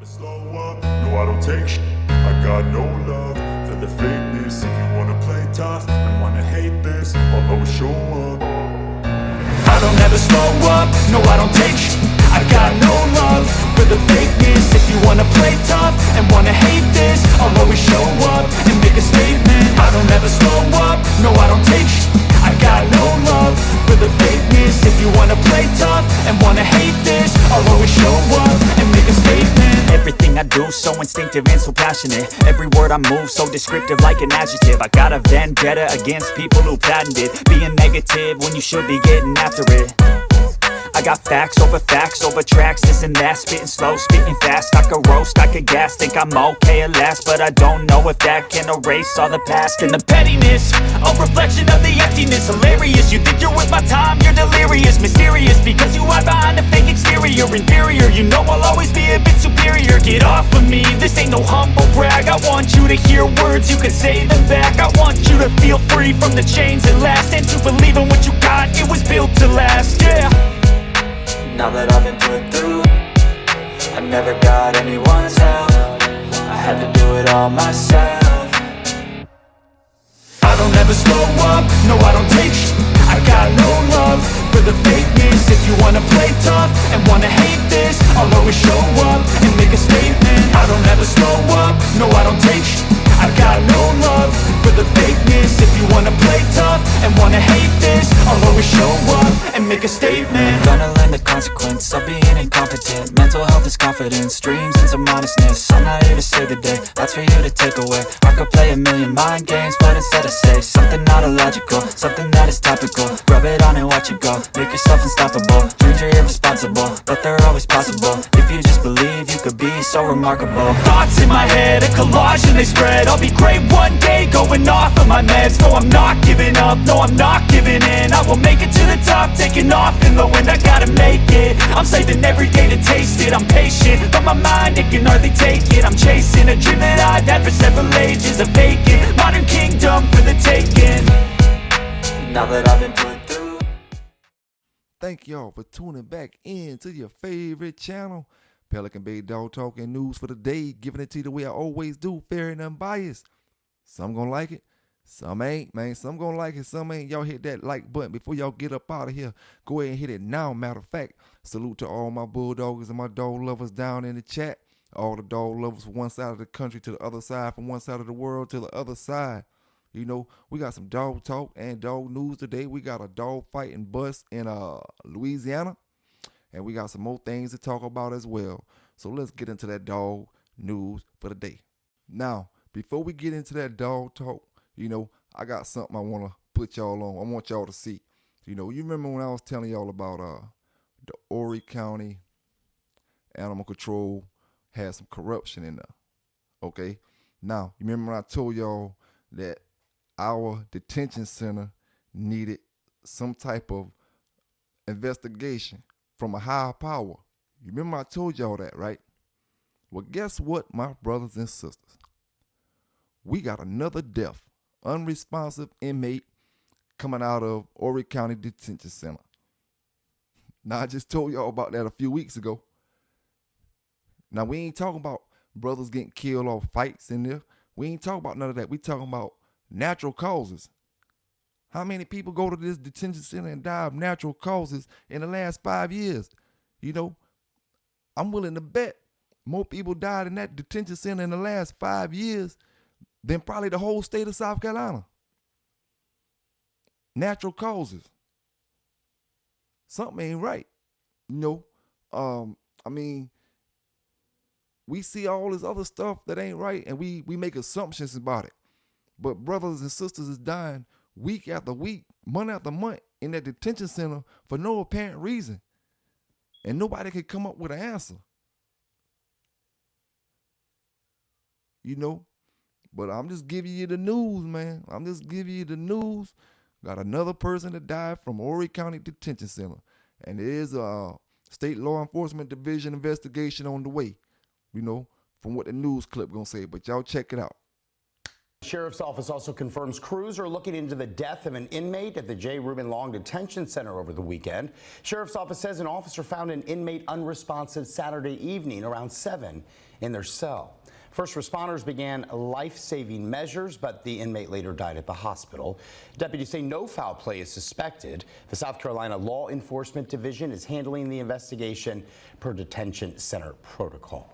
Slow up, no I don't take sh**. I got no love for the fakeness. If you wanna play tough and wanna hate this, I'll always show up. I don't ever slow up, no I don't take sh**. I got no love for the fakeness. If you wanna play tough and wanna hate this, I'll always show up and make a statement. I don't ever slow up, no I don't take sh**. I got no love for the fakeness. If you wanna play tough and wanna hate this, I'll always show up and make a statement. Everything I do so instinctive and so passionate. Every word I move so descriptive like an adjective. I got a vendetta against people who patented being negative when you should be getting after it. I got facts over tracks, this and that. Spitting slow, spitting fast. I could roast, I could gas. Think I'm okay at last, but I don't know if that can erase all the past. And the pettiness, a reflection of the emptiness. Hilarious, you think you're worth my time, you're delirious. Mysterious, because you hide behind a fake exterior. Inferior, you know I'll always be a bit superior. Get off of me, this ain't no humble brag. I want you to hear words, you can say them back. I want you to feel free from the chains that last, and to believe in what you got, it was built to last, yeah. Now that I've been put through, I never got anyone's help. I had to do it all myself. I don't ever slow up, no I don't take sh**. I got no love for the fakeness. If you wanna play tough and wanna hate this, I'll always show up and make a statement. I don't ever slow up, no I don't take sh**. I got no love for the fakeness. If you wanna play tough and wanna hate this, I'll always show up and make a statement. Gonna learn the consequence of being incompetent. Mental health is confidence, dreams and some honestness. I'm not here to save the day, that's for you to take away. I could play a million mind games, but instead I say something not illogical, something that is topical. Rub it on and watch it go, make yourself unstoppable. Dreams are irresponsible, but they're always possible. If you just believe, you could be so remarkable. Thoughts in my head, a collage and they spread. I'll be great one day, going off of my meds. No, I'm not giving up, no, I'm not giving in. I will make it to the top, taking off in the wind. I gotta make it, I'm saving every day to taste it. I'm patient, but my mind, it can hardly take it. I'm chasing a dream that I've had for several ages. A vacant, modern kingdom for the taking. Now that I've been put through. Thank y'all for tuning back in to your favorite channel, Pelican Bay Dog Talk and News for the Day, giving it to you the way I always do, fair and unbiased. Some gonna like it, some ain't, man. Some gonna like it, some ain't. Y'all hit that like button before y'all get up out of here. Go ahead and hit it now. Matter of fact, salute to all my bulldoggers and my dog lovers down in the chat. All the dog lovers from one side of the country to the other side, from one side of the world to the other side. You know, we got some dog talk and dog news today. We got a dog fighting bust in Louisiana. And we got some more things to talk about as well. So let's get into that dog news for the day. Now, before we get into that dog talk, you know, I got something I want to put y'all on. I want y'all to see. You know, you remember when I was telling y'all about the Horry County Animal Control had some corruption in there. Okay? Now, you remember when I told y'all that our detention center needed some type of investigation from a higher power. You remember I told y'all that, right? Well, guess what, my brothers and sisters? We got another deaf, unresponsive inmate coming out of Horry County Detention Center. Now, I just told y'all about that a few weeks ago. Now, we ain't talking about brothers getting killed or fights in there. We ain't talking about none of that. We talking about natural causes. How many people go to this detention center and die of natural causes in the last 5 years? You know, I'm willing to bet more people died in that detention center in the last 5 years than probably the whole state of South Carolina. Natural causes. Something ain't right. You know, I mean, we see all this other stuff that ain't right and we make assumptions about it. But brothers and sisters is dying week after week, month after month in that detention center for no apparent reason. And nobody can come up with an answer. You know? But I'm just giving you the news, man. I'm just giving you the news. Got another person that died from Horry County Detention Center. And there is a state law enforcement division investigation on the way. You know, from what the news clip gonna say. But y'all check it out. Sheriff's Office also confirms crews are looking into the death of an inmate at the J. Reuben Long Detention Center over the weekend. Sheriff's Office says an officer found an inmate unresponsive Saturday evening around 7 in their cell. First responders began life-saving measures, but the inmate later died at the hospital. Deputies say no foul play is suspected. The South Carolina Law Enforcement Division is handling the investigation per detention center protocol.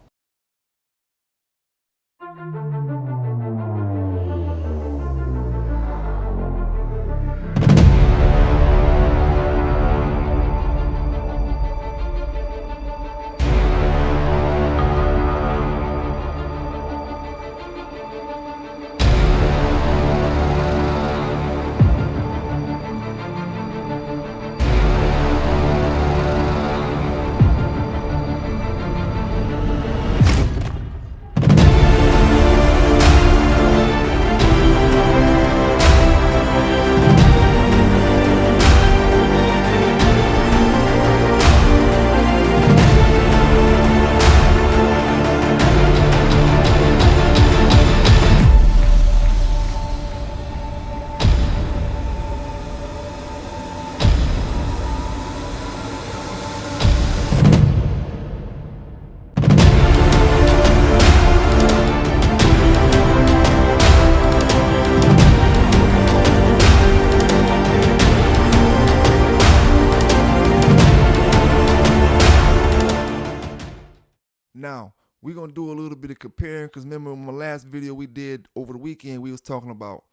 Now, we're going to do a little bit of comparing because remember in my last video we did over the weekend, we was talking about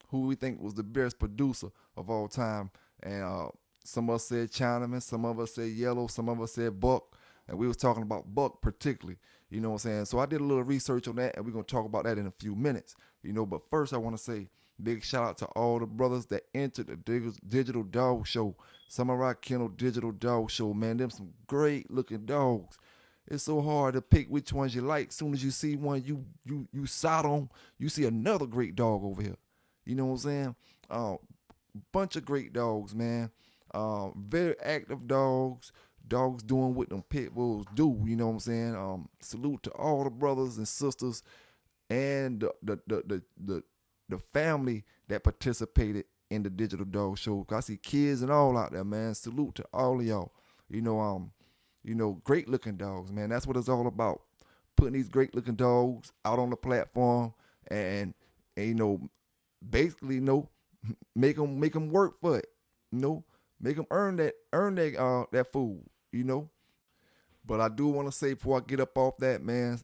who we think was the best producer of all time. And some of us said Chinaman, some of us said Yellow, some of us said Buck. And we was talking about Buck particularly, you know what I'm saying? So I did a little research on that and we're going to talk about that in a few minutes, you know. But first I want to say big shout out to all the brothers that entered the Digital Dog Show, Samurai Kennel Digital Dog Show, man. Them some great looking dogs. It's so hard to pick which ones you like. Soon as you see one you sat on, you see another great dog over here. You know what I'm saying? Bunch of great dogs, man. Very active dogs. Dogs doing what them pit bulls do. You know what I'm saying? Salute to all the brothers and sisters and the family that participated in the Digital Dog Show. I see kids and all out there, man. Salute to all of y'all. You know, great looking dogs, man. That's what it's all about. Putting these great looking dogs out on the platform and you know, basically, you know, make them work for it. You know, make them earn that food, you know. But I do want to say before I get up off that, man,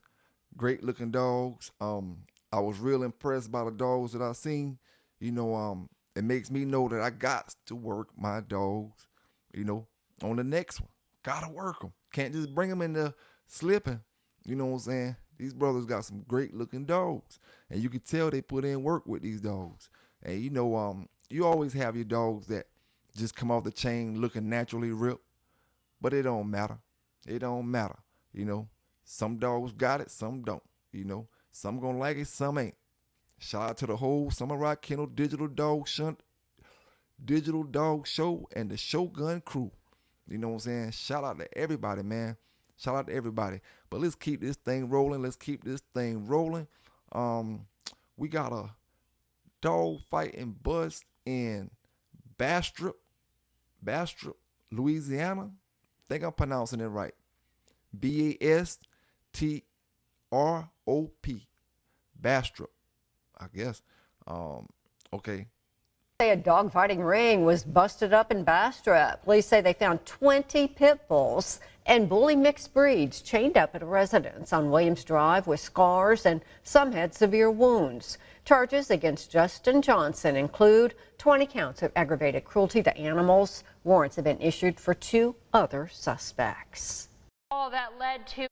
great looking dogs. I was real impressed by the dogs that I seen. You know, it makes me know that I got to work my dogs, you know, on the next one. Gotta work them. Can't just bring them in there slipping. You know what I'm saying? These brothers got some great looking dogs. And you can tell they put in work with these dogs. And you know, you always have your dogs that just come off the chain looking naturally ripped. But it don't matter. It don't matter. You know, some dogs got it, some don't. You know, some gonna like it, some ain't. Shout out to the whole Samurai Kennel Digital Dog Show and the Shogun crew. You know what I'm saying? Shout out to everybody, man. Shout out to everybody. But let's keep this thing rolling. We got a dog fighting bust in Bastrop, Louisiana. I think I'm pronouncing it right. Bastrop. Bastrop, I guess. Okay. A dogfighting ring was busted up in Bastrop. Police say they found 20 pit bulls and bully mixed breeds chained up at a residence on Williams Drive with scars, and some had severe wounds. Charges against Justin Johnson include 20 counts of aggravated cruelty to animals. Warrants have been issued for 2 other suspects. All that led to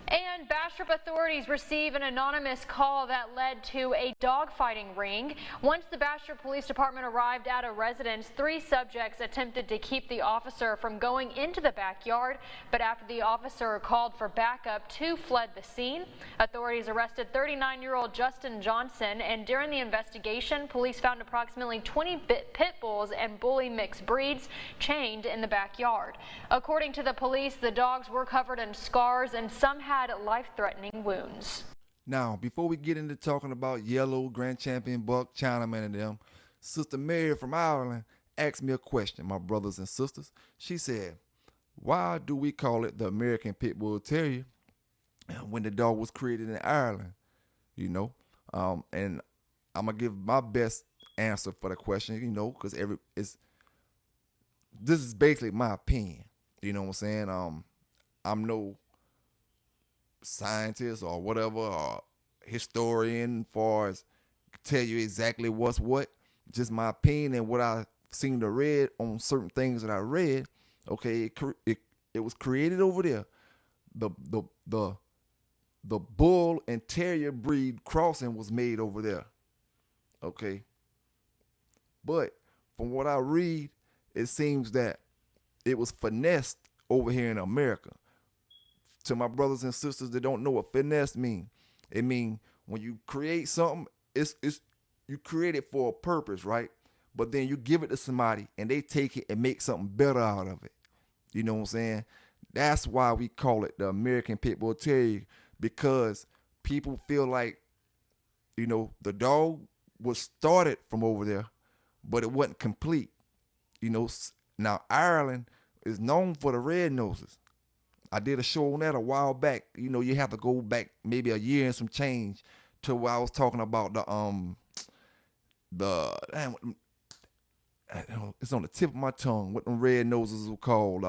And Bastrop authorities receive an anonymous call that led to a dogfighting ring. Once the Bastrop Police Department arrived at a residence, 3 subjects attempted to keep the officer from going into the backyard, but after the officer called for backup, 2 fled the scene. Authorities arrested 39-year-old Justin Johnson, and during the investigation, police found approximately 20 pit bulls and bully mixed breeds chained in the backyard. According to the police, the dogs were covered in scars and some had life-threatening wounds. Now, before we get into talking about Yellow, Grand Champion, Buck, Chinaman, and them, Sister Mary from Ireland asked me a question, my brothers and sisters. She said, why do we call it the American Pit Bull Terrier when the dog was created in Ireland? You know, and I'm gonna give my best answer for the question, you know, because this is basically my opinion. You know what I'm saying? I'm no scientist or whatever or historian far as tell you exactly what's what. Just my opinion and what I seem to read on certain things that I read. Okay, it was created over there. The bull and terrier breed crossing was made over there. Okay, but from what I read, it seems that it was finessed over here in America. To my brothers and sisters that don't know what finesse mean, it mean when you create something, it's you create it for a purpose, right? But then you give it to somebody and they take it and make something better out of it. You know what I'm saying? That's why we call it the American Pit Bull Terrier, because people feel like, you know, the dog was started from over there, but it wasn't complete. You know, now Ireland is known for the red noses. I did a show on that a while back. You know, you have to go back maybe a year and some change to where I was talking about it's on the tip of my tongue what them red noses were called.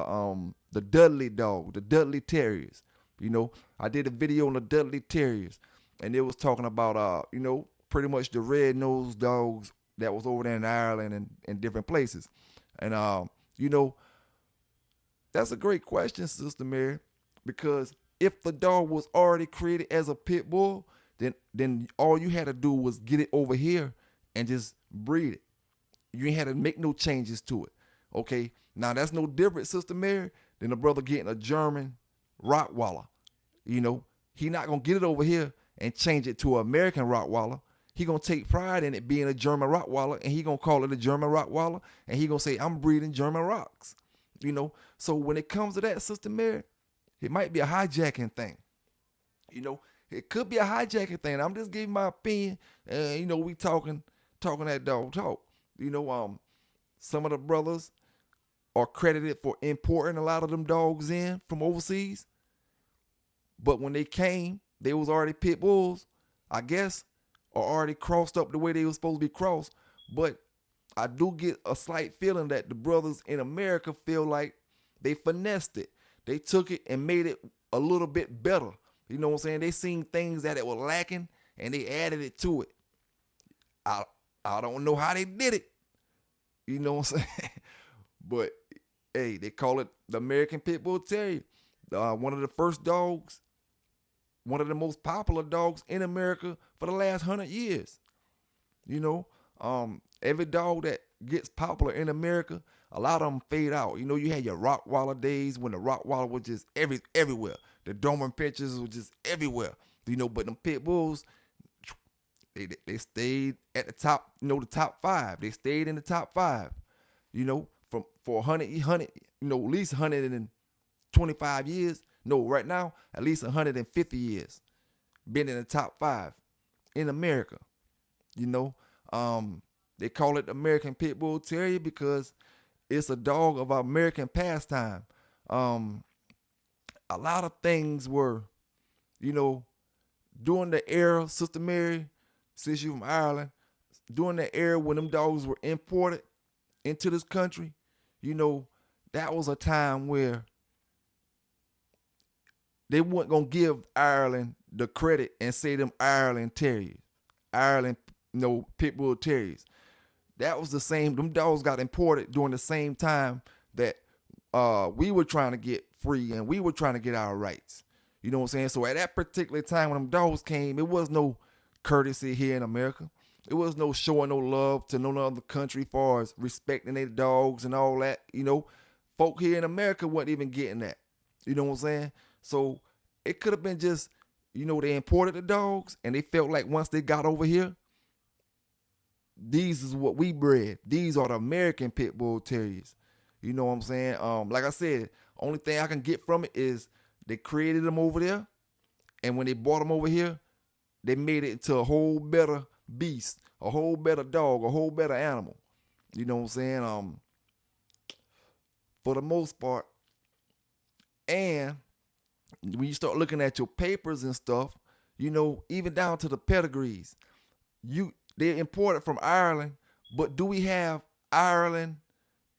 The Dudley dog, the Dudley Terriers. You know, I did a video on the Dudley Terriers, and it was talking about you know, pretty much the red nosed dogs that was over there in Ireland and different places. And you know, that's a great question, Sister Mary, because if the dog was already created as a pit bull, then all you had to do was get it over here and just breed it. You ain't had to make no changes to it. Okay, now that's no different, Sister Mary, than a brother getting a German Rottweiler. You know, he not gonna get it over here and change it to an American Rottweiler. He gonna take pride in it being a German Rottweiler, and he gonna call it a German Rottweiler, and he gonna say, I'm breeding German Rocks. You know, so when it comes to that, Sister Mary, it might be a hijacking thing. You know, it could be a hijacking thing. I'm just giving my opinion. You know, we talking that dog talk. You know, some of the brothers are credited for importing a lot of them dogs in from overseas. But when they came, they was already pit bulls, I guess, or already crossed up the way they was supposed to be crossed. But I do get a slight feeling that the brothers in America feel like they finessed it. They took it and made it a little bit better. You know what I'm saying? They seen things that it was lacking and they added it to it. I don't know how they did it. You know what I'm saying? But hey, they call it the American Pit Bull Terrier. One of the first dogs, one of the most popular dogs in America for the last 100 years. You know, every dog that gets popular in America, a lot of them fade out. You know, you had your Rottweiler days when the Rottweiler was just everywhere. The Doberman Pinschers was just everywhere. You know, but them pit bulls, they stayed at the top. You know, the top 5. They stayed in the top 5. You know, for 100, you know, at least 125 years. No, right now, at least 150 years. Been in the top 5 in America. You know, they call it the American Pit Bull Terrier because it's a dog of American pastime. A lot of things were, you know, during the era, Sister Mary, since you're from Ireland, during the era when them dogs were imported into this country, you know, that was a time where they weren't going to give Ireland the credit and say them Ireland Terriers, Ireland, you know, Pit Bull Terriers. That was the same, them dogs got imported during the same time that we were trying to get free and we were trying to get our rights. You know what I'm saying? So at that particular time when them dogs came, it was no courtesy here in America. It was no showing no love to no other country as far as respecting their dogs and all that. You know, folk here in America wasn't even getting that. You know what I'm saying? So it could have been just, you know, they imported the dogs and they felt like once they got over here, these is what we bred. These are the American Pit Bull Terriers. You know what I'm saying? Like I said, only thing I can get from it is they created them over there. And when they brought them over here, they made it into a whole better beast, a whole better dog, a whole better animal. You know what I'm saying? For the most part. And when you start looking at your papers and stuff, you know, even down to the pedigrees, they're imported from Ireland, but do we have Ireland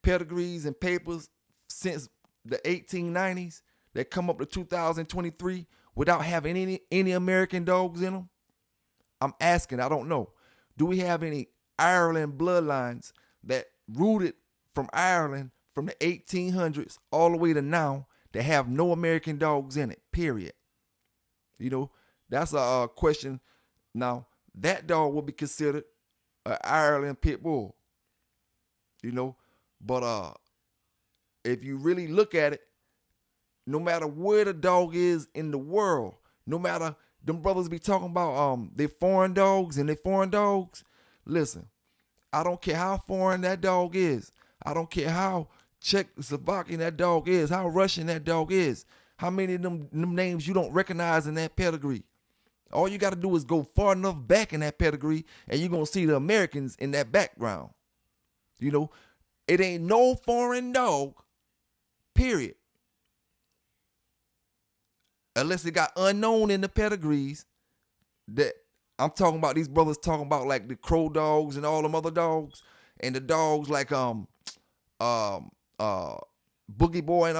pedigrees and papers since the 1890s that come up to 2023 without having any American dogs in them? I'm asking, I don't know. Do we have any Ireland bloodlines that rooted from Ireland from the 1800s all the way to now that have no American dogs in it, period? You know, that's a question. Now, that dog will be considered an Ireland pit bull, you know, but if you really look at it, no matter where the dog is in the world, no matter, them brothers be talking about they foreign dogs and they foreign dogs. Listen, I don't care how foreign that dog is. I don't care how Czechoslovakian that dog is, how Russian that dog is, how many of them names you don't recognize in that pedigree. All you got to do is go far enough back in that pedigree and you're going to see the Americans in that background. You know, it ain't no foreign dog, period. Unless it got unknown in the pedigrees that I'm talking about. These brothers talking about like the crow dogs and all them other dogs and the dogs like Boogie Boy and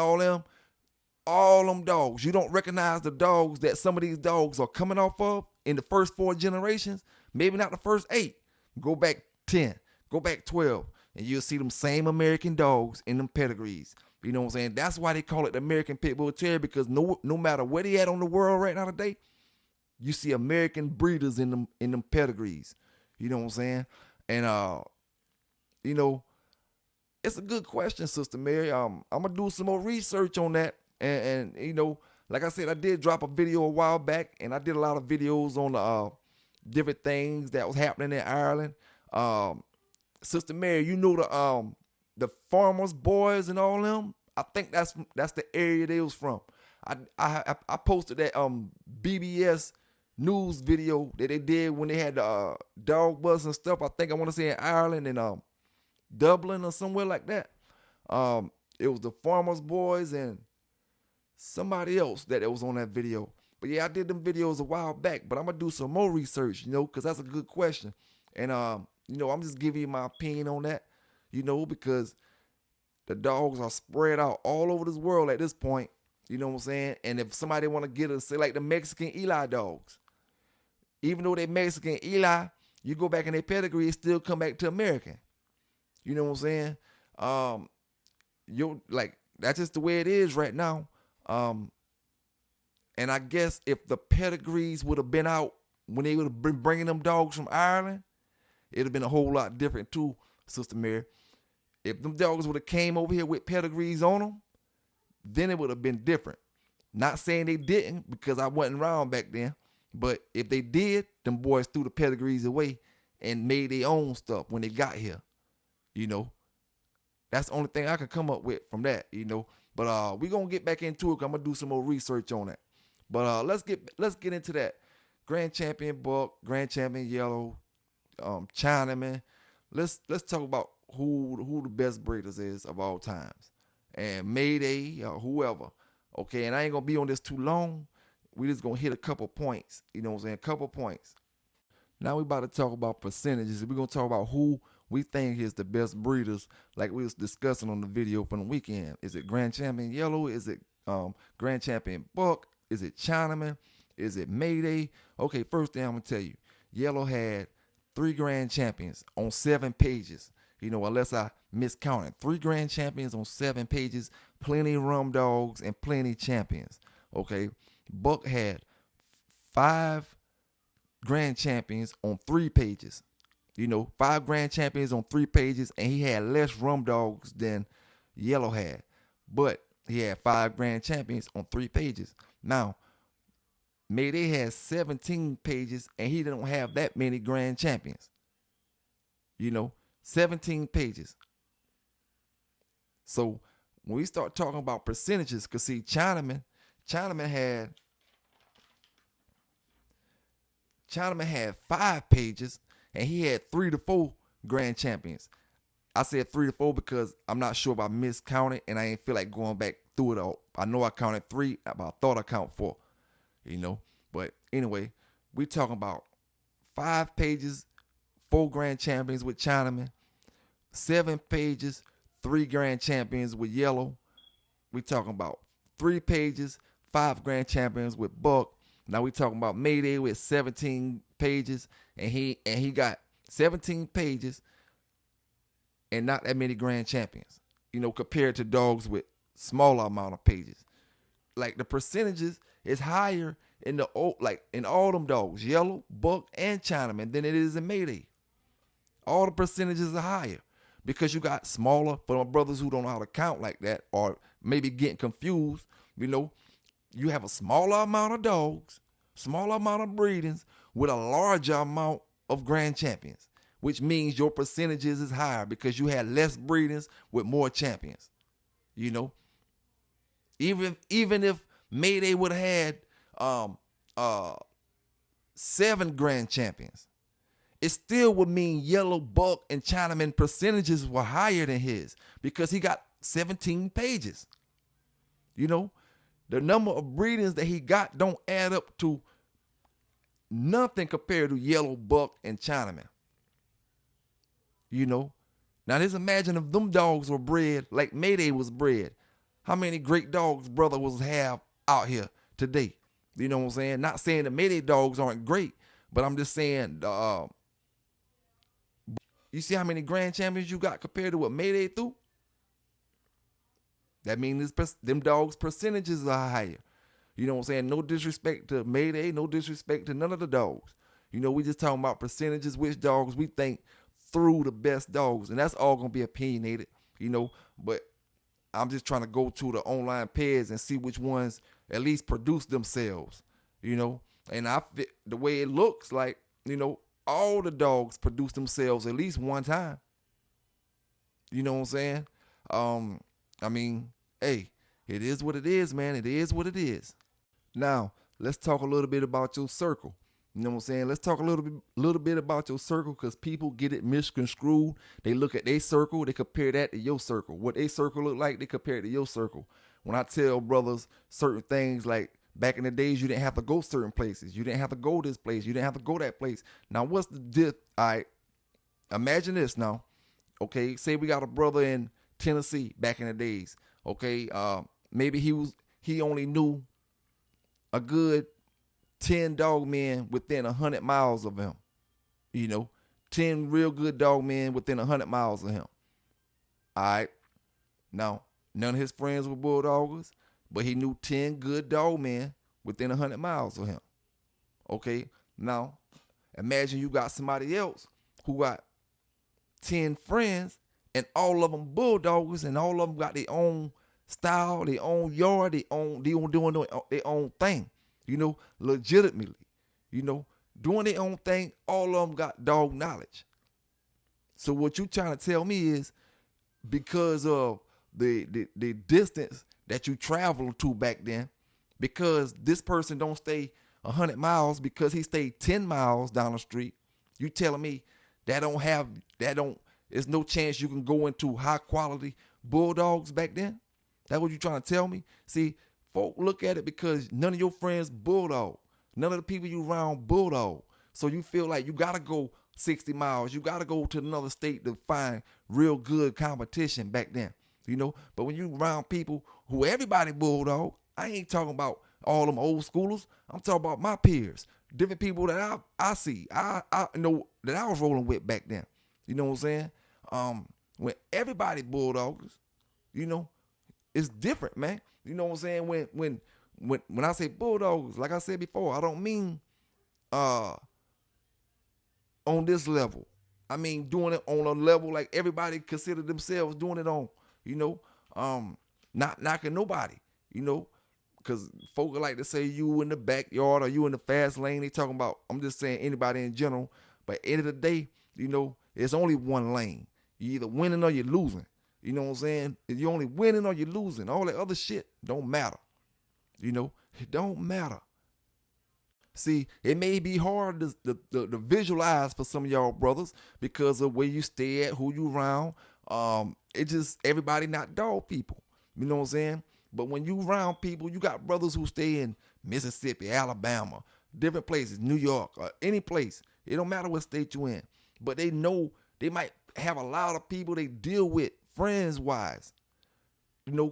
all them dogs. You don't recognize the dogs that some of these dogs are coming off of in the first 4 generations, maybe not the first 8. Go back 10, go back 12, and you'll see them same American dogs in them pedigrees. You know what I'm saying? That's why they call it the American Pit Bull Terrier, because no matter where they at on the world right now today, you see American breeders in them pedigrees. You know what I'm saying? And you know, it's a good question, Sister Mary. I'm gonna do some more research on that. And you know, like I said, I did drop a video a while back, and I did a lot of videos on the different things that was happening in Ireland. Sister Mary, you know the farmers boys and all them. I think that's the area they was from. I posted that BBS news video that they did when they had the dog bus and stuff. I think I want to say in Ireland and Dublin or somewhere like that. It was the farmers boys and somebody else that it was on that video. But yeah, I did them videos a while back, but I'm gonna do some more research, you know, because that's a good question. And you know, I'm just giving you my opinion on that, you know, because the dogs are spread out all over this world at this point. You know what I'm saying? And if somebody want to get us, say like the Mexican Eli dogs, even though they Mexican Eli, you go back in their pedigree, it still come back to American. You know what I'm saying? You like, that's just the way it is right now. And I guess if the pedigrees would have been out when they would have been bringing them dogs from Ireland, it'd have been a whole lot different too, Sister Mary. If them dogs would have came over here with pedigrees on them, then it would have been different. Not saying they didn't, because I wasn't around back then. But if they did, them boys threw the pedigrees away and made their own stuff when they got here. You know, that's the only thing I could come up with from that, you know. But we're going to get back into it. I'm going to do some more research on it. But let's get into that. Grand Champion Buck, Grand Champion Yellow, Chinaman. Let's talk about who the best breeders is of all times. And Mayday or whoever. Okay, and I ain't going to be on this too long. We just going to hit a couple points. You know what I'm saying? A couple points. Now we about to talk about percentages. We're going to talk about who we think is the best breeders, like we was discussing on the video from the weekend. Is it Grand Champion Yellow? Is it Grand Champion Buck? Is it Chinaman? Is it Mayday? Okay, first thing I'm going to tell you, Yellow had 3 Grand Champions on 7 pages. You know, unless I miscounted. 3 Grand Champions on 7 pages, plenty rum dogs and plenty champions. Okay, Buck had 5 Grand Champions on 3 pages. You know, 5 Grand Champions on 3 pages, and he had less rum dogs than Yellow had. But he had 5 Grand Champions on 3 pages. Now, Mayday has 17 pages, and he don't have that many Grand Champions. You know, 17 pages. So, when we start talking about percentages, because see, Chinaman Chinaman had 5 pages, and he had 3 to 4 grand champions. I said 3 to 4 because I'm not sure if I miscounted, and I ain't feel like going back through it all. I know I counted 3, but I thought I count 4, But anyway, we talking about 5 pages, 4 grand champions with Chinaman, 7 pages, 3 grand champions with Yellow. We talking about 3 pages, 5 grand champions with Buck. Now we talking about Mayday with 17 pages, and he got 17 pages and not that many grand champions, compared to dogs with smaller amount of pages. Like the percentages is higher in all them dogs, Yellow, Buck, and Chinaman than it is in Mayday. All the percentages are higher because you got smaller. For my brothers who don't know how to count like that, or maybe getting confused, you have a smaller amount of dogs, smaller amount of breedings with a larger amount of grand champions, which means your percentages is higher because you had less breedings with more champions. Even if Mayday would have had 7 grand champions, it still would mean Yellow, Buck, and Chinaman percentages were higher than his because he got 17 pages. The number of breedings that he got don't add up to nothing compared to Yellow, Buck, and Chinaman. Now just imagine if them dogs were bred like Mayday was bred. How many great dogs brother was have out here today? You know what I'm saying? Not saying the Mayday dogs aren't great, but I'm just saying, you see how many grand champions you got compared to what Mayday threw? That means them dogs' percentages are higher. You know what I'm saying? No disrespect to Mayday, no disrespect to none of the dogs. We just talking about percentages, which dogs we think threw the best dogs, and that's all gonna be opinionated, But I'm just trying to go to the online pairs and see which ones at least produce themselves, And the way it looks like, all the dogs produce themselves at least one time. You know what I'm saying? I mean, hey, it is what it is, man. It is what it is. Now, let's talk a little bit about your circle. You know what I'm saying? Let's talk a little bit about your circle because people get it misconstrued. They look at their circle, they compare that to your circle. What their circle look like, they compare it to your circle. When I tell brothers certain things like back in the days, you didn't have to go certain places. You didn't have to go this place. You didn't have to go that place. Now, what's the diff? All right, imagine this now. Okay, say we got a brother in Tennessee back in the days. Okay, maybe he only knew a good 10 dog men within 100 miles of him. 10 real good dog men within 100 miles of him. All right. Now, none of his friends were bulldoggers, but he knew 10 good dog men within 100 miles of him. Okay. Now, imagine you got somebody else who got 10 friends and all of them bulldoggers and all of them got their own style, their own yard, doing their own thing. Legitimately, doing their own thing, all of them got dog knowledge. So what you trying to tell me is because of the distance that you traveled to back then, because this person don't stay 100 miles because he stayed 10 miles down the street, you telling me there's no chance you can go into high quality bulldogs back then? That's what you trying to tell me? See, folk look at it because none of your friends bulldog. None of the people you around bulldog. So you feel like you got to go 60 miles. You got to go to another state to find real good competition back then. But when you around people who everybody bulldog, I ain't talking about all them old schoolers. I'm talking about my peers. Different people that I see. I know that I was rolling with back then. You know what I'm saying? When everybody bulldoggers, it's different, man. You know what I'm saying? When I say bulldogs, like I said before, I don't mean on this level. I mean doing it on a level like everybody consider themselves doing it on, not knocking nobody, because folk like to say you in the backyard or you in the fast lane. They talking about, I'm just saying anybody in general. But at the end of the day, it's only one lane. You either winning or you're losing. You know what I'm saying? If you're only winning or you're losing. All that other shit don't matter. It don't matter. See, it may be hard to visualize for some of y'all brothers because of where you stay at, who you around. It just, everybody not dog people. You know what I'm saying? But when you around people, you got brothers who stay in Mississippi, Alabama, different places, New York, or any place. It don't matter what state you in. But they know they might have a lot of people they deal with, friends-wise,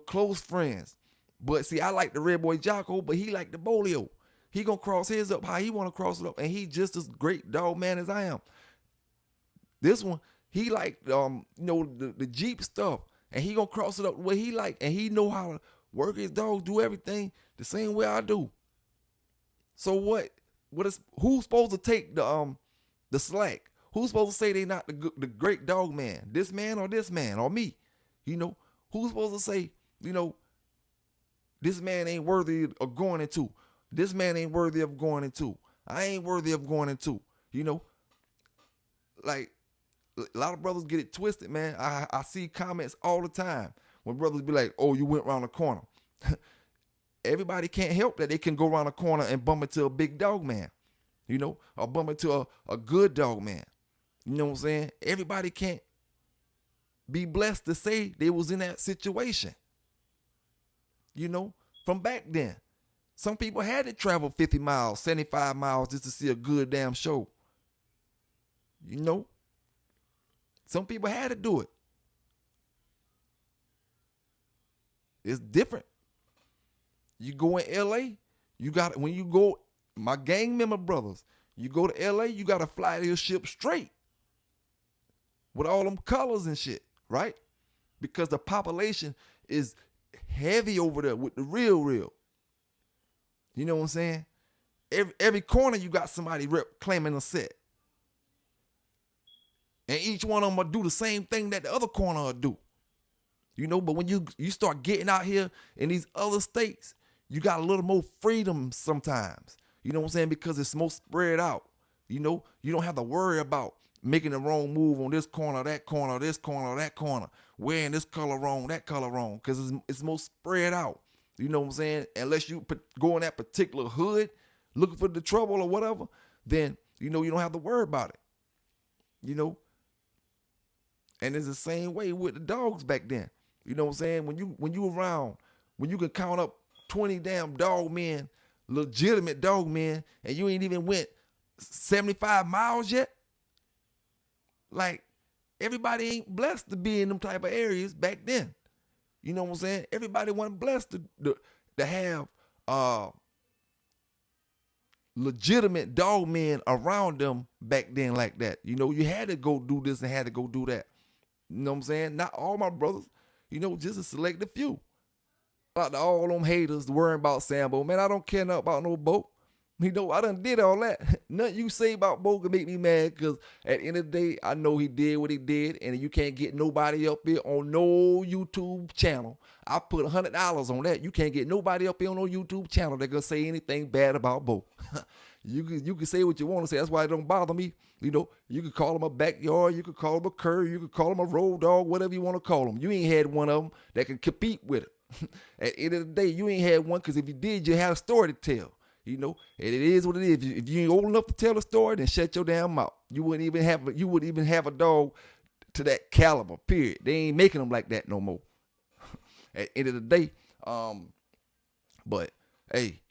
close friends. But see, I like the Red Boy Jocko, but he like the Bolio. He gonna cross his up how he wanna cross it up, and he just as great dog man as I am. This one, he like the Jeep stuff, and he gonna cross it up the way he like, and he know how to work his dog, do everything the same way I do. So who's supposed to take the slack? Who's supposed to say they not the great dog man? This man or me? Who's supposed to say, this man ain't worthy of going into? This man ain't worthy of going into. I ain't worthy of going into. Like, a lot of brothers get it twisted, man. I see comments all the time when brothers be like, oh, you went around the corner. Everybody can't help that they can go around the corner and bump into a big dog man, or bump into a good dog man. You know what I'm saying? Everybody can't be blessed to say they was in that situation. From back then. Some people had to travel 50 miles, 75 miles just to see a good damn show. Some people had to do it. It's different. You go in LA, when you go, my gang member brothers, you go to LA, you got to fly your ship straight with all them colors and shit, right? Because the population is heavy over there with the real. You know what I'm saying? Every corner you got somebody claiming a set. And each one of them will do the same thing that the other corner will do. But when you start getting out here in these other states, you got a little more freedom sometimes. You know what I'm saying? Because it's more spread out. You don't have to worry about making the wrong move on this corner, that corner, this corner, that corner, wearing this color wrong, that color wrong, because it's more spread out. You know what I'm saying? Unless you go in that particular hood looking for the trouble or whatever, then, you don't have to worry about it. And it's the same way with the dogs back then. You know what I'm saying? When you around, when you can count up 20 damn dog men, legitimate dog men, and you ain't even went 75 miles yet, like, everybody ain't blessed to be in them type of areas back then. You know what I'm saying? Everybody wasn't blessed to have legitimate dog men around them back then like that. You had to go do this and had to go do that. You know what I'm saying? Not all my brothers, just a selected few. About to all them haters worrying about Sambo. Man, I don't care nothing about no Bo. I done did all that. Nothing you say about Bo can make me mad, because at the end of the day, I know he did what he did, and you can't get nobody up here on no YouTube channel. I put $100 on that. You can't get nobody up here on no YouTube channel that gonna say anything bad about Bo. You can say what you want to say. That's why it don't bother me. You can call him a backyard. You can call him a cur. You can call him a road dog, whatever you want to call him. You ain't had one of them that can compete with it. At the end of the day, you ain't had one, because if you did, you had a story to tell. And it is what it is. If you ain't old enough to tell a story, then shut your damn mouth. You wouldn't even have a dog to that caliber, period. They ain't making them like that no more. At the end of the day, but hey,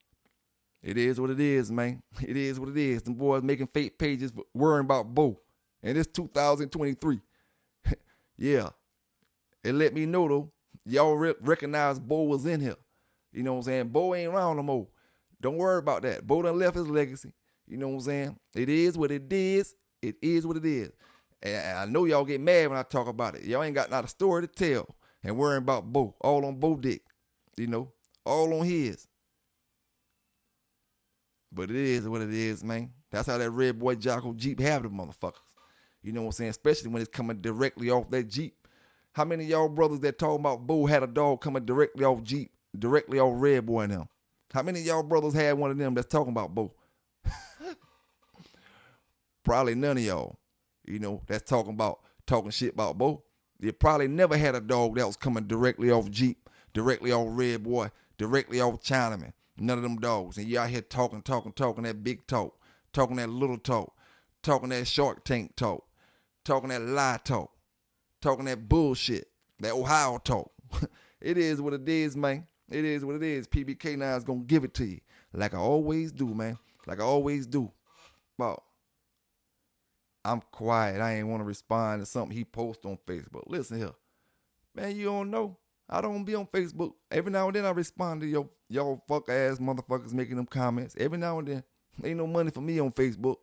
it is what it is, man. It is what it is. Them boys making fake pages worrying about Bo. And it's 2023. Yeah. It let me know, though, y'all recognize Bo was in here. You know what I'm saying? Bo ain't around no more. Don't worry about that. Bo done left his legacy. You know what I'm saying? It is what it is. It is what it is. And I know y'all get mad when I talk about it. Y'all ain't got not a story to tell and worrying about Bo. All on Bo dick. All on his. But it is what it is, man. That's how that Red Boy Jocko Jeep have the motherfuckers. You know what I'm saying? Especially when it's coming directly off that Jeep. How many of y'all brothers that talking about Bo had a dog coming directly off Jeep, directly off Red Boy and them? How many of y'all brothers had one of them that's talking about Bo? Probably none of y'all, that's talking shit about Bo. You probably never had a dog that was coming directly off Jeep, directly off Red Boy, directly off Chinaman. None of them dogs. And you out here talking that big talk, talking that little talk, talking that Shark Tank talk, talking that lie talk, talking that bullshit, that Ohio talk. It is what it is, man. It is what it is. PBK9 is going to give it to you. Like I always do, man. Like I always do. But I'm quiet. I ain't want to respond to something he posts on Facebook. Listen here. Man, you don't know. I don't be on Facebook. Every now and then I respond to y'all fuck ass motherfuckers making them comments. Every now and then. Ain't no money for me on Facebook.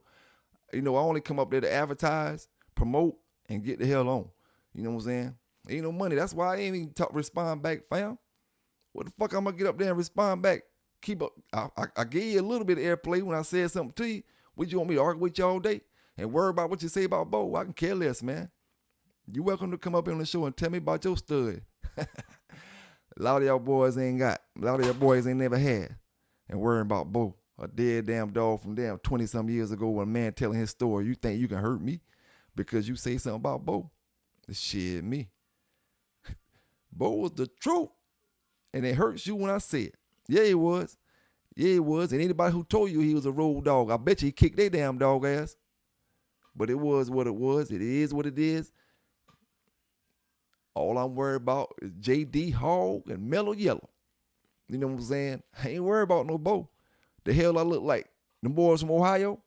You know, I only come up there to advertise, promote, and get the hell on. You know what I'm saying? Ain't no money. That's why I ain't even respond back, fam. What the fuck I'm gonna get up there and respond back? Keep up. I gave you a little bit of airplay when I said something to you. Would you want me to argue with you all day and worry about what you say about Bo? I can care less, man. You welcome to come up on the show and tell me about your stud. A lot of y'all boys ain't never had. And worrying about Bo, a dead damn dog from 20-some years ago when a man telling his story. You think you can hurt me because you say something about Bo? Shit, me. Bo was the truth. And it hurts you when I say it. Yeah, it was. Yeah, it was. And anybody who told you he was a road dog, I bet you he kicked their damn dog ass. But it was what it was. It is what it is. All I'm worried about is J.D. Hogg and Mellow Yellow. You know what I'm saying? I ain't worried about no Bo. The hell I look like? Them boys from Ohio?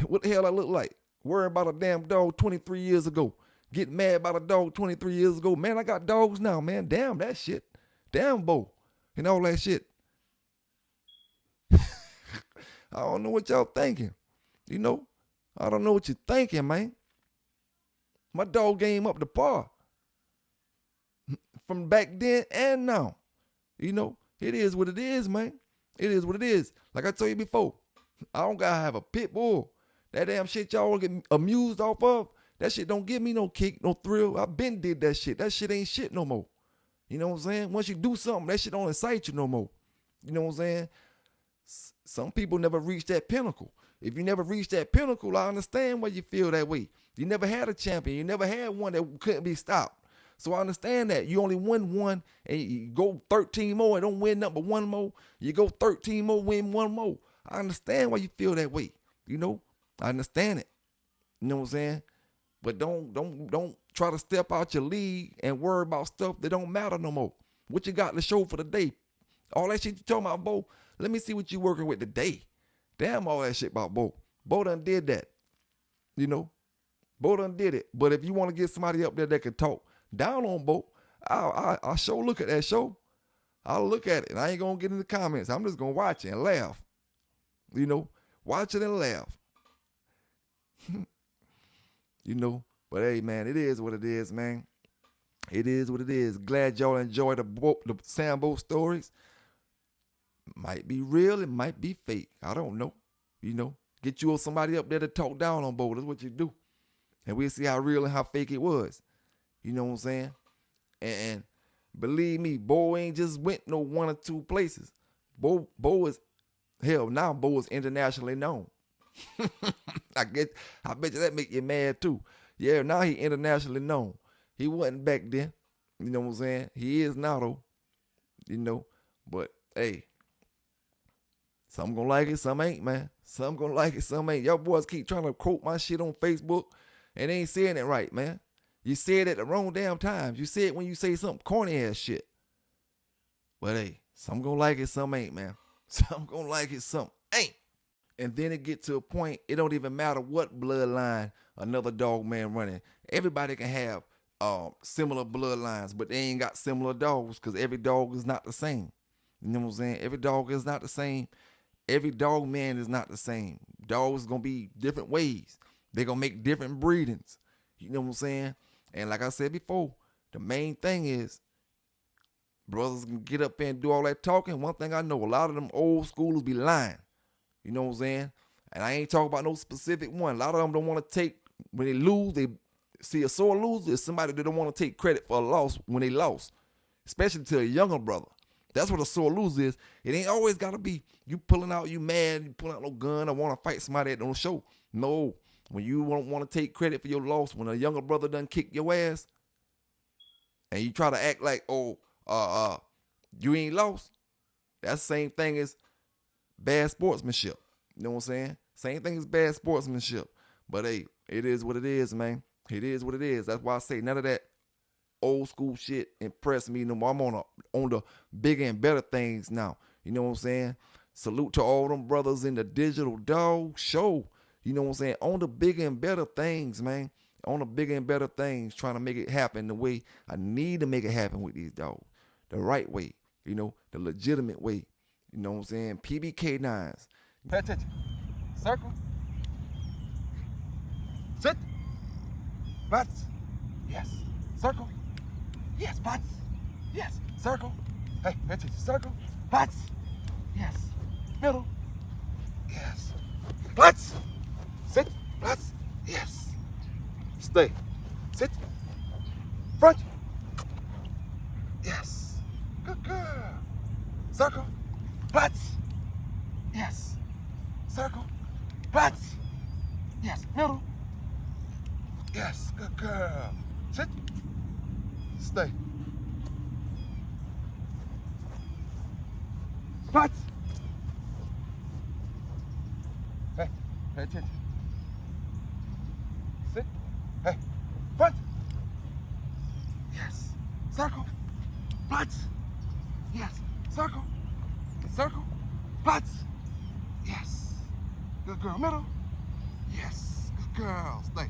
What the hell I look like? Worried about a damn dog 23 years ago. Getting mad about a dog 23 years ago. Man, I got dogs now, man. Damn that shit. Damn Bo. And all that shit. I don't know what y'all thinking. You know? I don't know what you're thinking, man. My dog game up to par. From back then and now. You know? It is what it is, man. It is what it is. Like I told you before. I don't gotta have a pit bull. That damn shit y'all get amused off of. That shit don't give me no kick, no thrill. I been did that shit. That shit ain't shit no more. You know what I'm saying? Once you do something, that shit don't excite you no more. You know what I'm saying? Some people never reach that pinnacle. If you never reach that pinnacle, I understand why you feel that way. You never had a champion. You never had one that couldn't be stopped. So I understand that. You only win one and you go 13 more and don't win nothing but one more. You go 13 more, win one more. I understand why you feel that way. You know? I understand it. You know what I'm saying? But don't try to step out your league and worry about stuff that don't matter no more. What you got to show for the day? All that shit you talking about, Bo, let me see what you working with today. Damn all that shit about Bo. Bo done did that. You know? Bo done did it. But if you want to get somebody up there that can talk down on Bo, I'll sure look at that show. I'll look at it. And I ain't going to get in the comments. I'm just going to watch it and laugh. You know? Watch it and laugh. You know, but hey, man, it is what it is, man. It is what it is. Glad y'all enjoy the Sambo stories. Might be real, it might be fake. I don't know. You know, get you or somebody up there to talk down on Bo. That's what you do. And we'll see how real and how fake it was. You know what I'm saying? And believe me, Bo ain't just went no one or two places. Bo is, hell, now Bo is internationally known. I bet you that make you mad too. Yeah, now he internationally known. He wasn't back then. You know what I'm saying? He is now though. You know, but hey, some gonna like it, some ain't, man. Some gonna like it, some ain't. Y'all boys keep trying to quote my shit on Facebook and they ain't saying it right, man. You said it at the wrong damn times. You say it when you say something corny ass shit. But hey, some gonna like it, some ain't, man. Some gonna like it, some ain't. And then it get to a point, it don't even matter what bloodline another dog man running. Everybody can have similar bloodlines, but they ain't got similar dogs because every dog is not the same. You know what I'm saying? Every dog is not the same. Every dog man is not the same. Dogs going to be different ways. They're going to make different breedings. You know what I'm saying? And like I said before, the main thing is brothers can get up there and do all that talking. One thing I know, a lot of them old schoolers be lying. You know what I'm saying? And I ain't talking about no specific one. A lot of them don't want to take, when they lose, they see a sore loser is somebody that don't want to take credit for a loss when they lost, especially to a younger brother. That's what a sore loser is. It ain't always got to be you pulling out, you mad, you pulling out no gun or want to fight somebody that don't show. No, when you don't want to take credit for your loss, when a younger brother done kick your ass and you try to act like, you ain't lost, That's the same thing as bad sportsmanship. You know what I'm saying? Same thing as bad sportsmanship. But hey, it is what it is, man. It is what it is. That's why I say none of that old school shit impressed me no more. I'm on the bigger and better things now. You know what I'm saying? Salute to all them brothers in the digital dog show. You know what I'm saying? On the bigger and better things, man. On the bigger and better things, trying to make it happen the way I need to make it happen with these dogs. The right way, you know, the legitimate way. You know what I'm saying? PBK9s. Pay attention. Circle. Sit. Butts. Yes. Circle. Yes. Butts. Yes. Circle. Hey, pay attention. Circle. Butts. Yes. Middle. Yes. Butts. Sit. Butts. Yes. Stay. Sit. Front. Yes. Good girl. Circle. Butts. Yes. Circle. Butts. Yes. Middle. Yes. Good girl. Sit. Stay. Butts. Hey, pay attention. Sit. Hey, front. Yes. Circle. Butts. Yes. Circle. Circle. Butts. Yes. Good girl. Middle. Yes. Good girl. Stay.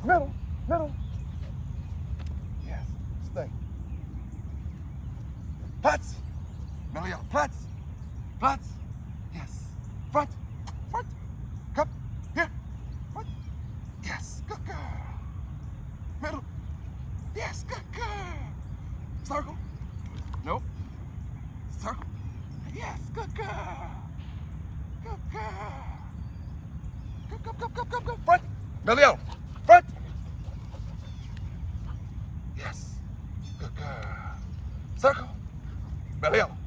Middle. Middle. Yes. Stay. Butts. Middle yellow. Butts. Butts. Yes. Front. Front. Come. Here. Front. Yes. Good girl. Middle. Yes. Good girl. Circle. Nope. Circle. Yes. Good girl. Good girl. Go. Front. Middle yellow. Front. Yes. Good girl. Circle. Middle yellow.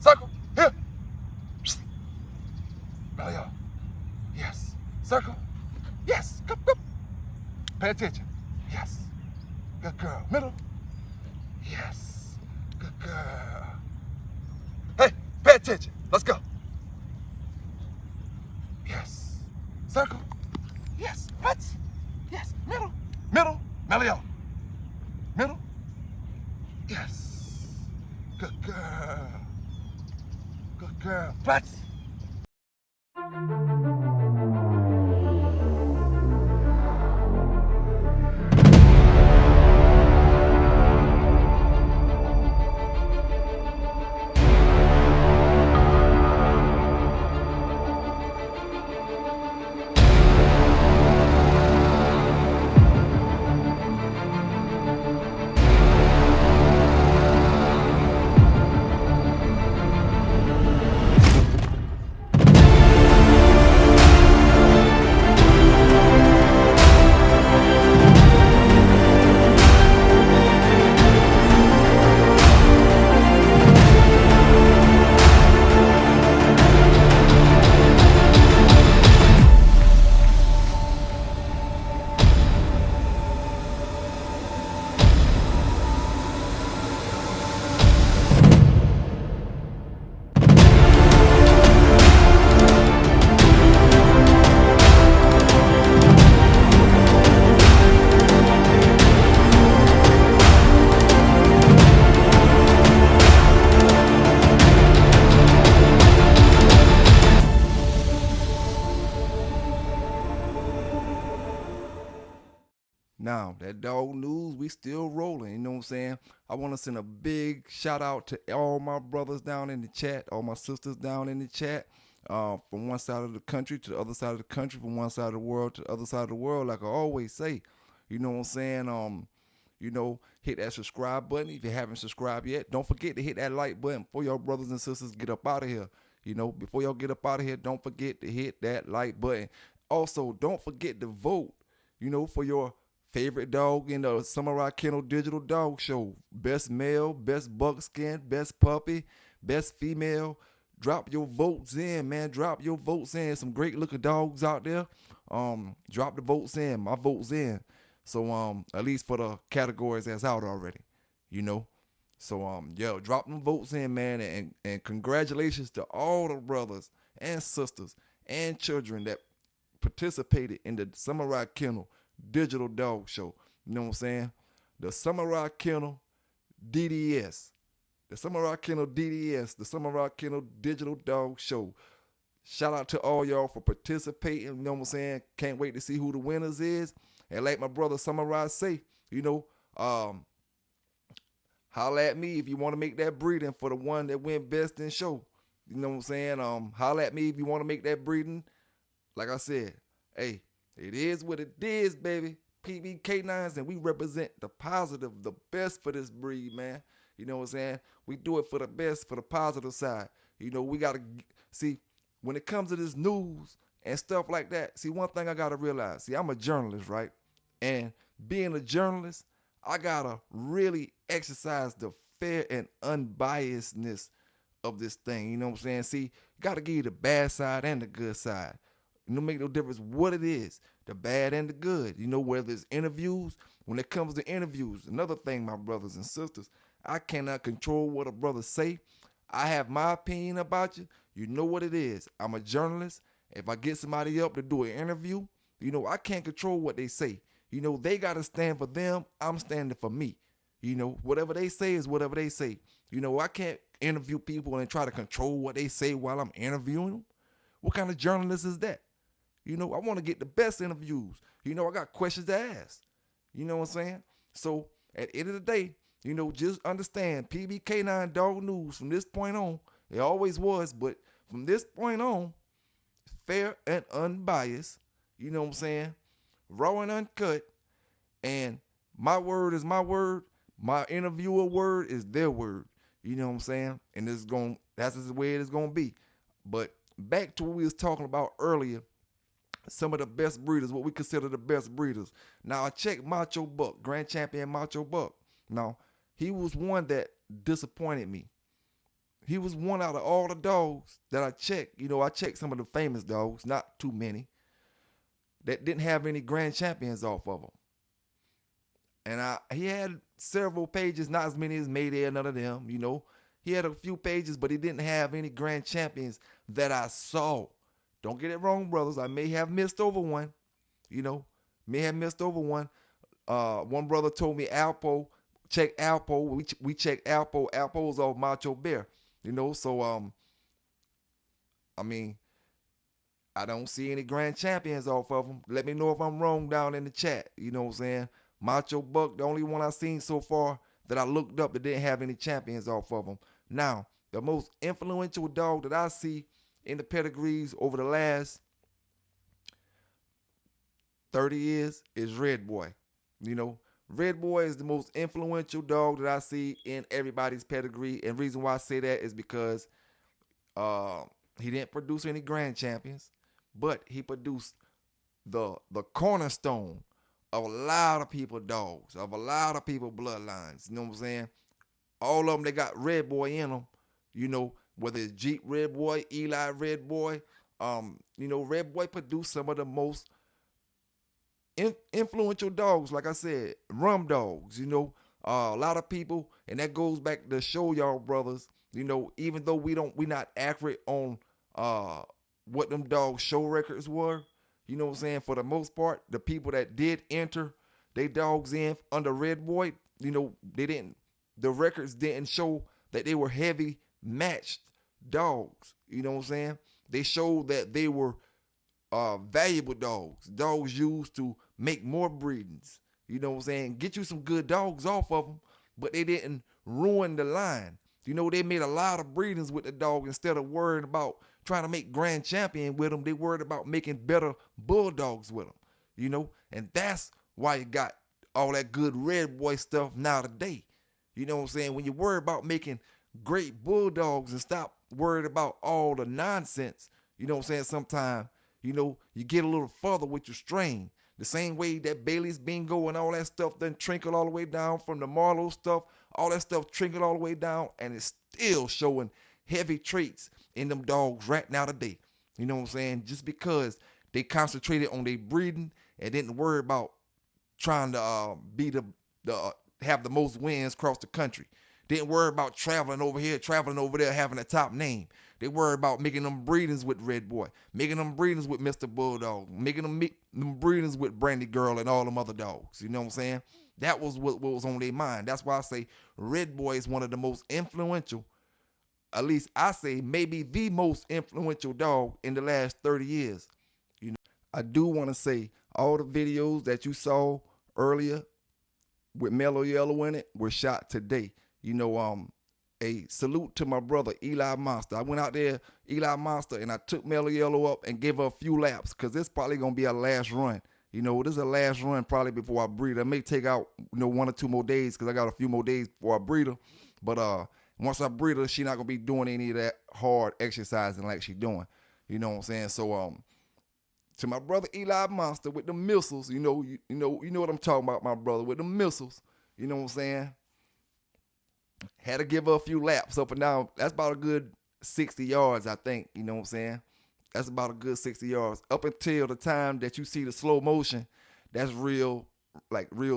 Circle. Here. Middle yellow. Yes. Circle. Yes. Go. Pay attention. Yes. Good girl. Middle. Yes. Good girl. Hey, pay attention. Let's go. Yes. Circle. Yes. Butts. Yes. Middle. Middle. Middle yellow. Middle. Yes. Good girl. Good girl. Butts. Now, that dog news, we still rolling, you know what I'm saying? I want to send a big shout out to all my brothers down in the chat, all my sisters down in the chat, from one side of the country to the other side of the country, from one side of the world to the other side of the world, like I always say, you know what I'm saying? You know, hit that subscribe button if you haven't subscribed yet. Don't forget to hit that like button before y'all brothers and sisters get up out of here. You know, before y'all get up out of here, don't forget to hit that like button. Also, don't forget to vote, you know, for your favorite dog in the Samurai Kennel Digital Dog Show. Best male, best buckskin, best puppy, best female. Drop your votes in, man. Drop your votes in. Some great looking dogs out there. Drop the votes in. My votes in. So at least for the categories that's out already, you know. So yo, drop them votes in, man, and congratulations to all the brothers and sisters and children that participated in the Samurai Kennel Digital Dog Show. You know what I'm saying? The Samurai Kennel DDS. The Samurai Kennel DDS, the Samurai Kennel Digital Dog Show. Shout out to all y'all for participating. You know what I'm saying? Can't wait to see who the winners is. And like my brother Samurai say, you know, holla at me if you want to make that breeding for the one that went best in show. You know what I'm saying? Holla at me if you want to make that breeding. Like I said, hey, it is what it is, baby. PB Canines, and we represent the positive, the best for this breed, man. You know what I'm saying? We do it for the best, for the positive side. You know, we got to see, when it comes to this news and stuff like that, see, one thing I got to realize, see, I'm a journalist, right? And being a journalist, I got to really exercise the fair and unbiasedness of this thing. You know what I'm saying? See, got to give you the bad side and the good side. You know, make no difference what it is, the bad and the good. You know, whether it's interviews, when it comes to interviews, another thing, my brothers and sisters, I cannot control what a brother say. I have my opinion about you. You know what it is. I'm a journalist. If I get somebody up to do an interview, you know, I can't control what they say. You know, they got to stand for them. I'm standing for me. You know, whatever they say is whatever they say. You know, I can't interview people and try to control what they say while I'm interviewing them. What kind of journalist is that? You know, I want to get the best interviews. You know, I got questions to ask. You know what I'm saying? So at the end of the day, you know, just understand PB Canine Dog News from this point on, it always was, but from this point on, fair and unbiased, you know what I'm saying? Raw and uncut, and my word is my word, my interviewer word is their word. You know what I'm saying? And that's the way it is gonna be. But back to what we was talking about earlier, some of the best breeders, what we consider the best breeders. Now I checked Macho Buck, Grand Champion Macho Buck. Now, he was one that disappointed me. He was one out of all the dogs that I checked. You know, I checked some of the famous dogs, not too many, that didn't have any grand champions off of them. And he had several pages, not as many as Mayday, none of them, you know. He had a few pages, but he didn't have any grand champions that I saw. Don't get it wrong, brothers. I may have missed over one, you know, One brother told me Alpo, check Alpo. We check Alpo. Alpo's off Macho Bear, you know. So I mean, I don't see any grand champions off of them. Let me know if I'm wrong down in the chat. You know what I'm saying? Macho Buck, the only one I've seen so far that I looked up that didn't have any champions off of them. Now, the most influential dog that I see in the pedigrees over the last 30 years is Red Boy. You know, Red Boy is the most influential dog that I see in everybody's pedigree. And reason why I say that is because he didn't produce any grand champions, but he produced the cornerstone of a lot of people dogs, of a lot of people bloodlines. You know what I'm saying? All of them, they got Red Boy in them. You know, whether it's Jeep Red Boy, Eli Red Boy, you know, Red Boy produced some of the most influential dogs, like I said, rum dogs, you know, a lot of people, and that goes back to show y'all brothers, you know, even though we not accurate on what them dogs show records were, you know what I'm saying, for the most part, the people that did enter they dogs in under Red Boy, you know, the records didn't show that they were heavy matched dogs, you know what I'm saying? They showed that they were valuable dogs used to make more breedings, you know what I'm saying, get you some good dogs off of them, but they didn't ruin the line. You know, they made a lot of breedings with the dog. Instead of worrying about trying to make grand champion with them, they worried about making better bulldogs with them, you know, and that's why you got all that good Red Boy stuff now today. You know what I'm saying? When you worry about making great bulldogs and stop worried about all the nonsense, you know what I'm saying, sometimes, you know, you get a little further with your strain. The same way that Bailey's Bingo and all that stuff done trinkle all the way down from the Marlowe stuff, all that stuff trickled all the way down, and it's still showing heavy traits in them dogs right now today. You know what I'm saying? Just because they concentrated on their breeding and didn't worry about trying to have the most wins across the country. Didn't worry about traveling over here, traveling over there, having a top name. They worried about making them breedings with Red Boy, making them breedings with Mr. Bulldog, making them breedings with Brandy Girl and all them other dogs. You know what I'm saying? That was what was on their mind. That's why I say Red Boy is one of the most influential, at least I say maybe the most influential dog in the last 30 years. You know, I do want to say all the videos that you saw earlier with Mellow Yellow in it were shot today. You know, a salute to my brother Eli Monster. I went out there, Eli Monster, and I took Mellow Yellow up and gave her a few laps because this probably gonna be our last run. You know, this is a last run probably before I breed her. I may take out 1 or 2 more days because I got a few more days before I breed her. But once I breed her, she not gonna be doing any of that hard exercising like she doing. You know what I'm saying? So to my brother Eli Monster with the missiles, you know what I'm talking about, my brother, with the missiles. You know what I'm saying? Had to give her a few laps up and down. That's about a good 60 yards, I think. You know what I'm saying? That's about a good 60 yards. Up until the time that you see the slow motion, that's real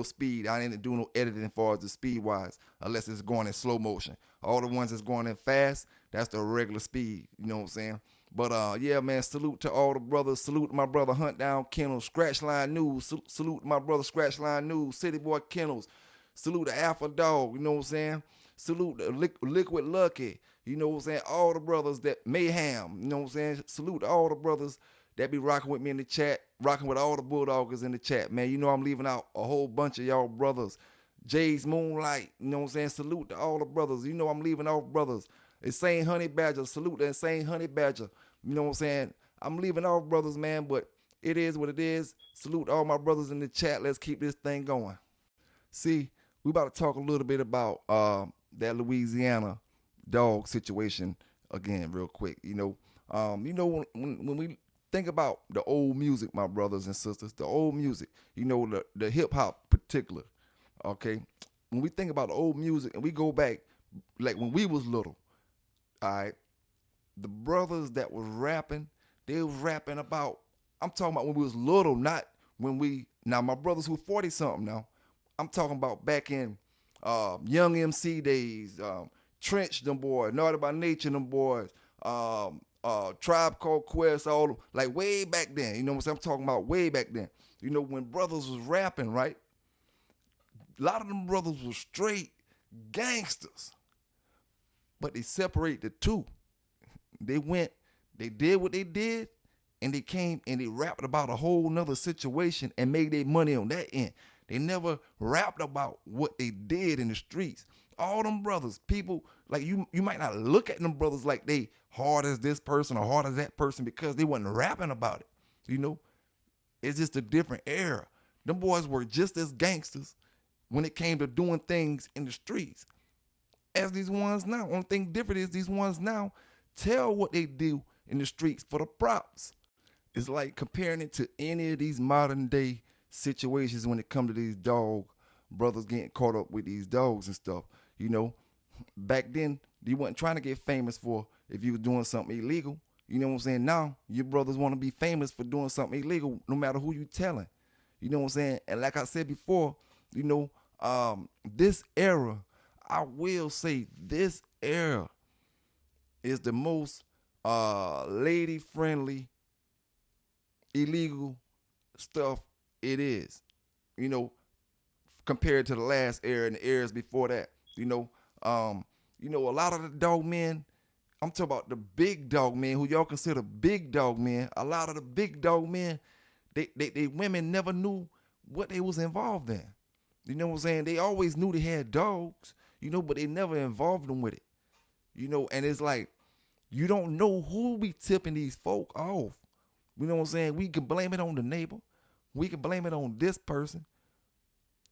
speed. I didn't do no editing as far as the speed wise, unless it's going in slow motion. All the ones that's going in fast, that's the regular speed. You know what I'm saying? But yeah, man, salute to all the brothers. Salute to my brother Hunt Down Kennels, Scratch Line News. Salute to my brother Scratch Line News, City Boy Kennels. Salute to Alpha Dog. You know what I'm saying? Salute to Liquid Lucky. You know what I'm saying? All the brothers that Mayhem. You know what I'm saying? Salute to all the brothers that be rocking with me in the chat, rocking with all the Bulldoggers in the chat, man. You know I'm leaving out a whole bunch of y'all brothers. Jay's Moonlight, you know what I'm saying? Salute to all the brothers. You know I'm leaving all brothers. Insane Honey Badger, salute to Insane Honey Badger. You know what I'm saying? I'm leaving all brothers, man, but it is what it is. Salute to all my brothers in the chat. Let's keep this thing going. See, we about to talk a little bit about that Louisiana dog situation again real quick. You know when we think about the old music, my brothers and sisters, the old music, you know, the hip hop particular, okay? When we think about the old music and we go back, like when we was little, all right, the brothers that was rapping, they was rapping about, I'm talking about when we was little, not when now my brothers who 40-something now, I'm talking about back in Young MC days, Trench, them boys, Naughty by Nature, them boys, Tribe Called Quest, all like way back then. You know what I'm saying? I'm talking about way back then. You know, when brothers was rapping, right? A lot of them brothers was straight gangsters, but they separate the two. They did what they did, and they came and they rapped about a whole nother situation and made their money on that end. They never rapped about what they did in the streets. All them brothers, people, like you might not look at them brothers like they hard as this person or hard as that person because they wasn't rapping about it. You know, it's just a different era. Them boys were just as gangsters when it came to doing things in the streets as these ones now. Only thing different is these ones now tell what they do in the streets for the props. It's like comparing it to any of these modern day situations when it comes to these dog brothers getting caught up with these dogs and stuff. You know, back then you wasn't trying to get famous for if you was doing something illegal. You know what I'm saying? Now your brothers want to be famous for doing something illegal no matter who you telling. You know what I'm saying? And like I said before, you know, this era, I will say this era is the most lady friendly illegal stuff it is, you know, compared to the last era and the eras before that. You know, a lot of the dog men, I'm talking about the big dog men who y'all consider big dog men. A lot of the big dog men, they women never knew what they was involved in. You know what I'm saying? They always knew they had dogs, you know, but they never involved them with it. You know, and it's like, you don't know who be tipping these folk off. You know what I'm saying? We can blame it on the neighbor. We can blame it on this person.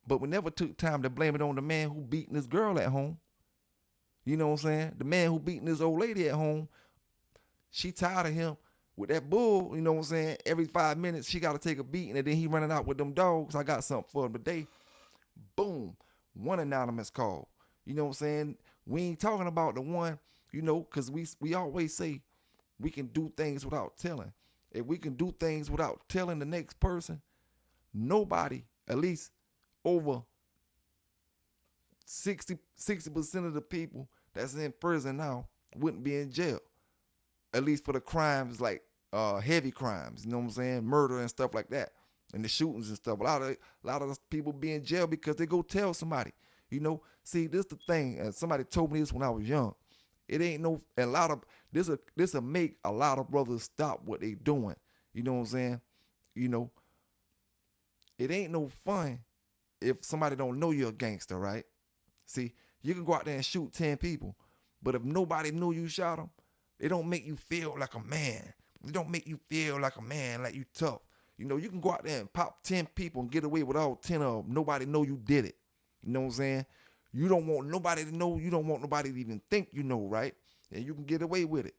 But we never took time to blame it on the man who beating his girl at home. You know what I'm saying? The man who beating his old lady at home, she tired of him with that bull. You know what I'm saying? Every 5 minutes, she got to take a beating, and then he running out with them dogs. I got something for him today. Boom. One anonymous call. You know what I'm saying? We ain't talking about the one, you know, because we always say we can do things without telling. If we can do things without telling the next person, nobody, at least over 60% of the people that's in prison now wouldn't be in jail, at least for the crimes like heavy crimes. You know what I'm saying? Murder and stuff like that, and the shootings and stuff. A lot of those people be in jail because they go tell somebody. You know, see, this the thing, and somebody told me this when I was young. It ain't no, a lot of, this'll make a lot of brothers stop what they doing. You know what I'm saying? You know, it ain't no fun if somebody don't know you're a gangster, right? See, you can go out there and shoot 10 people, but if nobody knew you shot them, it don't make you feel like a man. It don't make you feel like a man, like you tough. You know, you can go out there and pop 10 people and get away with all 10 of them. Nobody know you did it. You know what I'm saying? You don't want nobody to know. You don't want nobody to even think you know, right? And you can get away with it.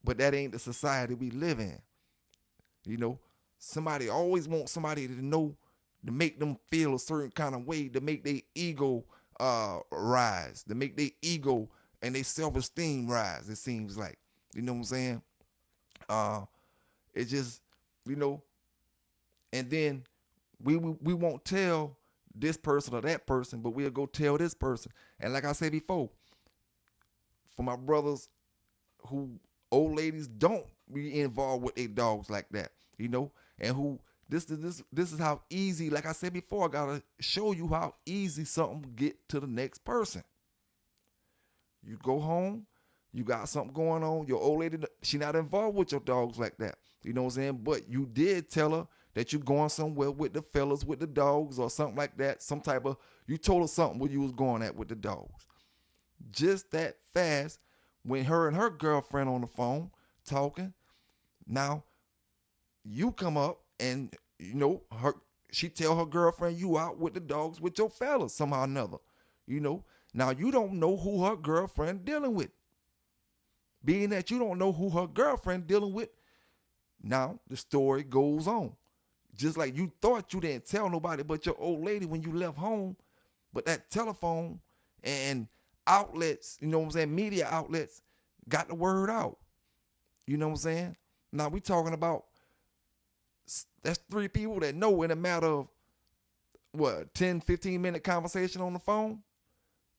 But that ain't the society we live in. You know, somebody always wants somebody to know, to make them feel a certain kind of way, to make their ego rise, to make their ego and their self-esteem rise, it seems like. You know what I'm saying? It just, you know, and then we won't tell this person or that person, but we'll go tell this person. And like I said before, for my brothers who, old ladies don't be involved with their dogs like that, you know, and who, this is how easy, like I said before, I gotta show you how easy something get to the next person. You go home, you got something going on, your old lady, she not involved with your dogs like that, you know what I'm saying? But you did tell her that you going somewhere with the fellas, with the dogs or something like that, some type of, you told her something where you was going at with the dogs. Just that fast, when her and her girlfriend on the phone talking, now you come up and, you know, she tell her girlfriend you out with the dogs with your fellas somehow or another, you know. Now you don't know who her girlfriend dealing with. Being that you don't know who her girlfriend dealing with, now the story goes on. Just like you thought you didn't tell nobody but your old lady when you left home, but that telephone and outlets, you know what I'm saying, media outlets got the word out. You know what I'm saying? Now we talking about, that's 3 people that know in a matter of, 10, 15-minute conversation on the phone?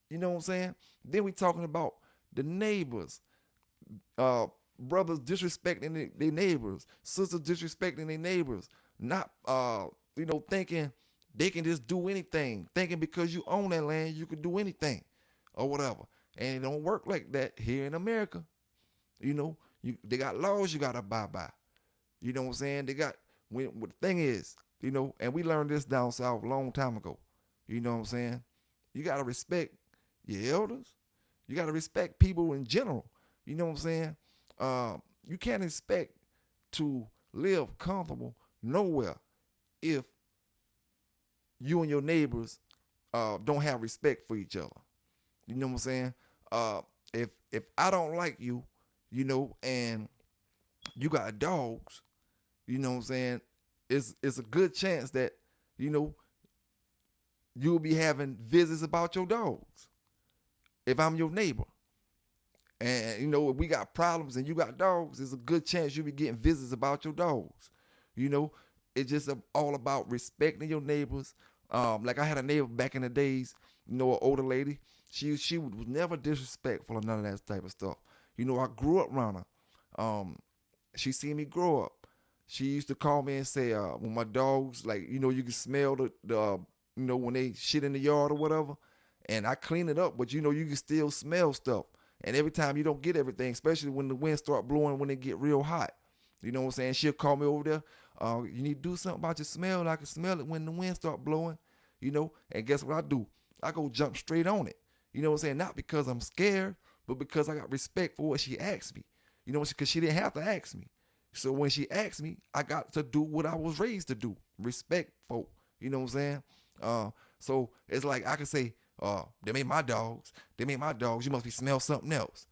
You know what I'm saying? Then we talking about the neighbors, brothers disrespecting their neighbors, sisters disrespecting their neighbors, not, you know, thinking they can just do anything, thinking because you own that land, you can do anything or whatever. And it don't work like that here in America. You know, they got laws you got to abide by. You know what I'm saying? They got, what the thing is, you know, and we learned this down south a long time ago. You know what I'm saying? You got to respect your elders. You got to respect people in general. You know what I'm saying? You can't expect to live comfortable nowhere if you and your neighbors don't have respect for each other. You know what I'm saying? If I don't like you, you know, and you got dogs, you know what I'm saying, it's a good chance that, you know, you'll be having visits about your dogs. If I'm your neighbor, and, you know, if we got problems and you got dogs, there's a good chance you'll be getting visits about your dogs. You know, it's just all about respecting your neighbors. Like I had a neighbor back in the days, you know, an older lady. She was never disrespectful or none of that type of stuff. You know, I grew up around her. She seen me grow up. She used to call me and say, when my dogs, like, you know, you can smell the you know, when they shit in the yard or whatever, and I clean it up, but you know, you can still smell stuff. And every time you don't get everything, especially when the wind start blowing, when it get real hot, you know what I'm saying? She'll call me over there. You need to do something about your smell. I can smell it when the wind start blowing, you know? And guess what I do? I go jump straight on it. You know what I'm saying? Not because I'm scared, but because I got respect for what she asked me. You know, because she didn't have to ask me. So when she asked me, I got to do what I was raised to do. Respect folk. You know what I'm saying? So it's like I can say, them ain't my dogs. Them ain't my dogs. You must be smell something else.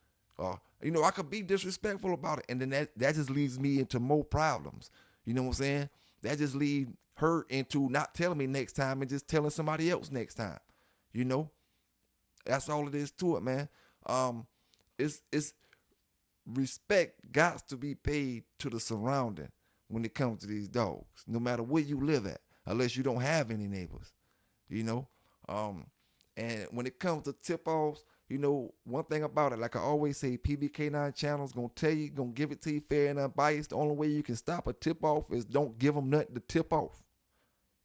You know, I could be disrespectful about it. And then that just leads me into more problems. You know what I'm saying? That just leads her into not telling me next time and just telling somebody else next time. You know? That's all it is to it, man. It's respect got to be paid to the surrounding when it comes to these dogs, no matter where you live at, unless you don't have any neighbors. you know. And when it comes to tip-offs, you know, one thing about it, like I always say, PBK9 channel's gonna tell you, gonna give it to you fair and unbiased. The only way you can stop a tip-off is don't give them nothing to tip off.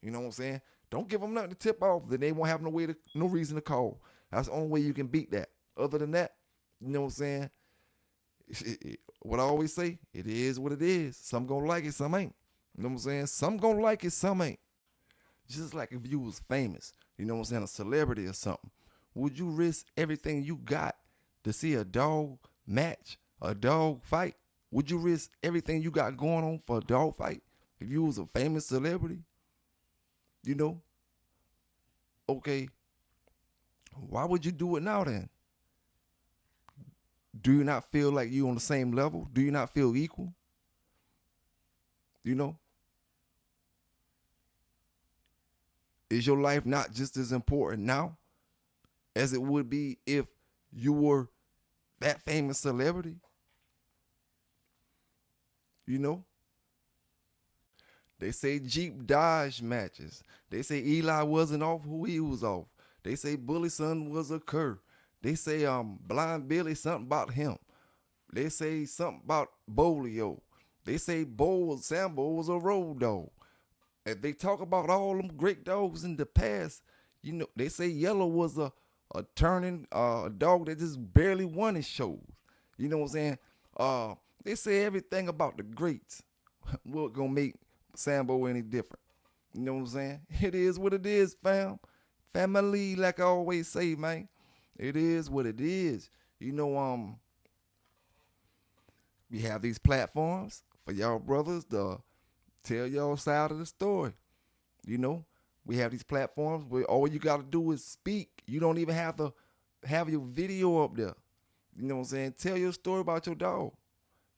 You know what I'm saying? Don't give them nothing to tip off, then they won't have no reason to call. That's the only way you can beat that. Other than that, you know what I'm saying? What I always say, it is what it is. Some gonna like it, some ain't. You know what I'm saying? Some gonna like it, some ain't. Just like if you was famous, you know what I'm saying, a celebrity or something. Would you risk everything you got to see a dog match, a dog fight? Would you risk everything you got going on for a dog fight if you was a famous celebrity? You know? Okay. Why would you do it now then? Do you not feel like you on the same level? Do you not feel equal? You know? Is your life not just as important now as it would be if you were that famous celebrity? You know? They say Jeep Dodge matches. They say Eli wasn't off who he was off. They say Bully Son was a cur. They say Blind Billy something about him. They say something about Bolio. They say Sambo was a road dog. If they talk about all them great dogs in the past, you know, they say Yellow was a turning dog that just barely won his shows. You know what I'm saying? They say everything about the greats. What gonna make Sambo any different? You know what I'm saying? It is what it is, fam. Family, like I always say, man. It is what it is. You know, we have these platforms for y'all brothers to tell y'all side of the story. You know, we have these platforms where all you got to do is speak. You don't even have to have your video up there. You know what I'm saying? Tell your story about your dog.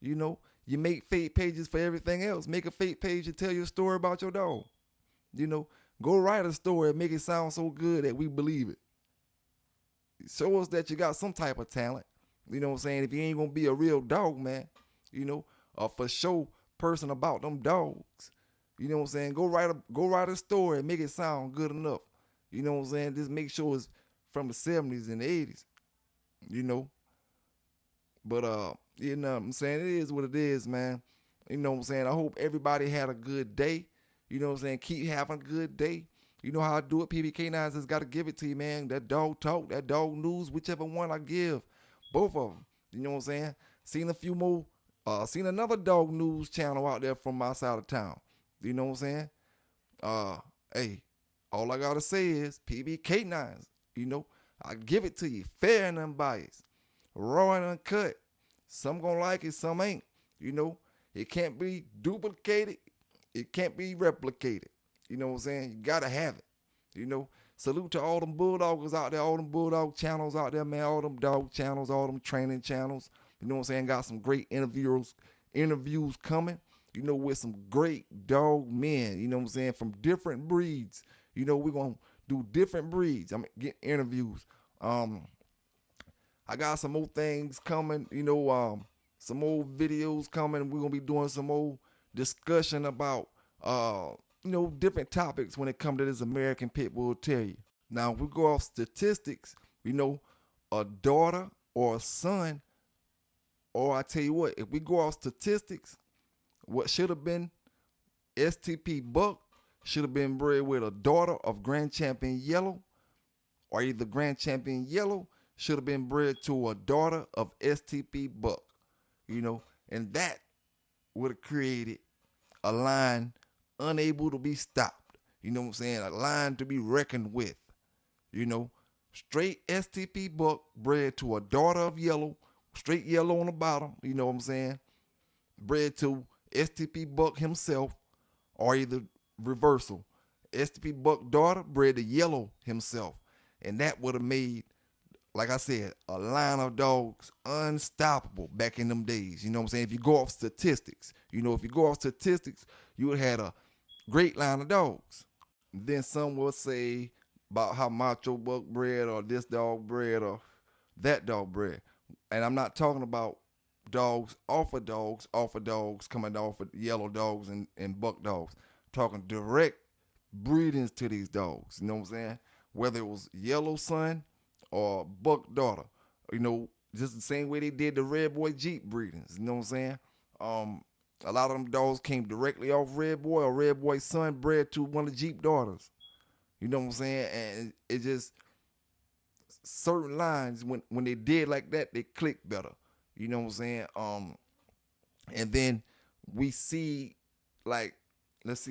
You know, you make fake pages for everything else. Make a fake page and tell your story about your dog. You know, go write a story and make it sound so good that we believe it. Show us that you got some type of talent. You know what I'm saying? If you ain't going to be a real dog, man, you know, a for sure person about them dogs. You know what I'm saying? Go write a story and make it sound good enough. You know what I'm saying? Just make sure it's from the 70s and the 80s. You know? But you know what I'm saying? It is what it is, man. You know what I'm saying? I hope everybody had a good day. You know what I'm saying? Keep having a good day. You know how I do it. PBK9 just got to give it to you, man. That dog talk, that dog news, whichever one I give. Both of them. You know what I'm saying? Seen a few more. Seen another dog news channel out there from my side of town. You know what I'm saying? Hey, all I got to say is PBK9s. You know, I give it to you. Fair and unbiased. Raw and uncut. Some gonna like it, some ain't. You know, it can't be duplicated. It can't be replicated. You know what I'm saying? You gotta have it. You know, salute to all them bulldoggers out there, all them bulldog channels out there, man, all them dog channels, all them training channels. You know what I'm saying? Got some great interviews coming, you know, with some great dog men, you know what I'm saying, from different breeds. You know, we're gonna do different breeds. I'm get interviews. I got some more things coming, you know, some more videos coming. We're gonna be doing some more discussion about you know, different topics when it comes to this American Pitbull Terrier. Now, if we go off statistics, you know, a daughter or a son, or I tell you what, if we go off statistics, what should have been STP Buck should have been bred with a daughter of Grand Champion Yellow, or either Grand Champion Yellow should have been bred to a daughter of STP Buck, you know, and that would have created a line unable to be stopped. You know what I'm saying? A line to be reckoned with. You know, straight STP Buck bred to a daughter of Yellow, straight Yellow on the bottom. You know what I'm saying? Bred to STP Buck himself, or either reversal. STP Buck daughter bred to Yellow himself. And that would have made, like I said, a line of dogs unstoppable back in them days. You know what I'm saying? If you go off statistics, you know, if you go off statistics, you would have had a great line of dogs. Then some will say about how Macho Buck bred, or this dog bred, or that dog bred. And I'm not talking about dogs, coming off of yellow dogs and buck dogs. I'm talking direct breedings to these dogs. You know what I'm saying? Whether it was yellow son or buck daughter, you know, just the same way they did the Red Boy Jeep breedings. You know what I'm saying? A lot of them dogs came directly off Red Boy or Red Boy son bred to one of the Jeep daughters. You know what I'm saying? And it just certain lines when they did like that, they click better. You know what I'm saying? And then we see like let's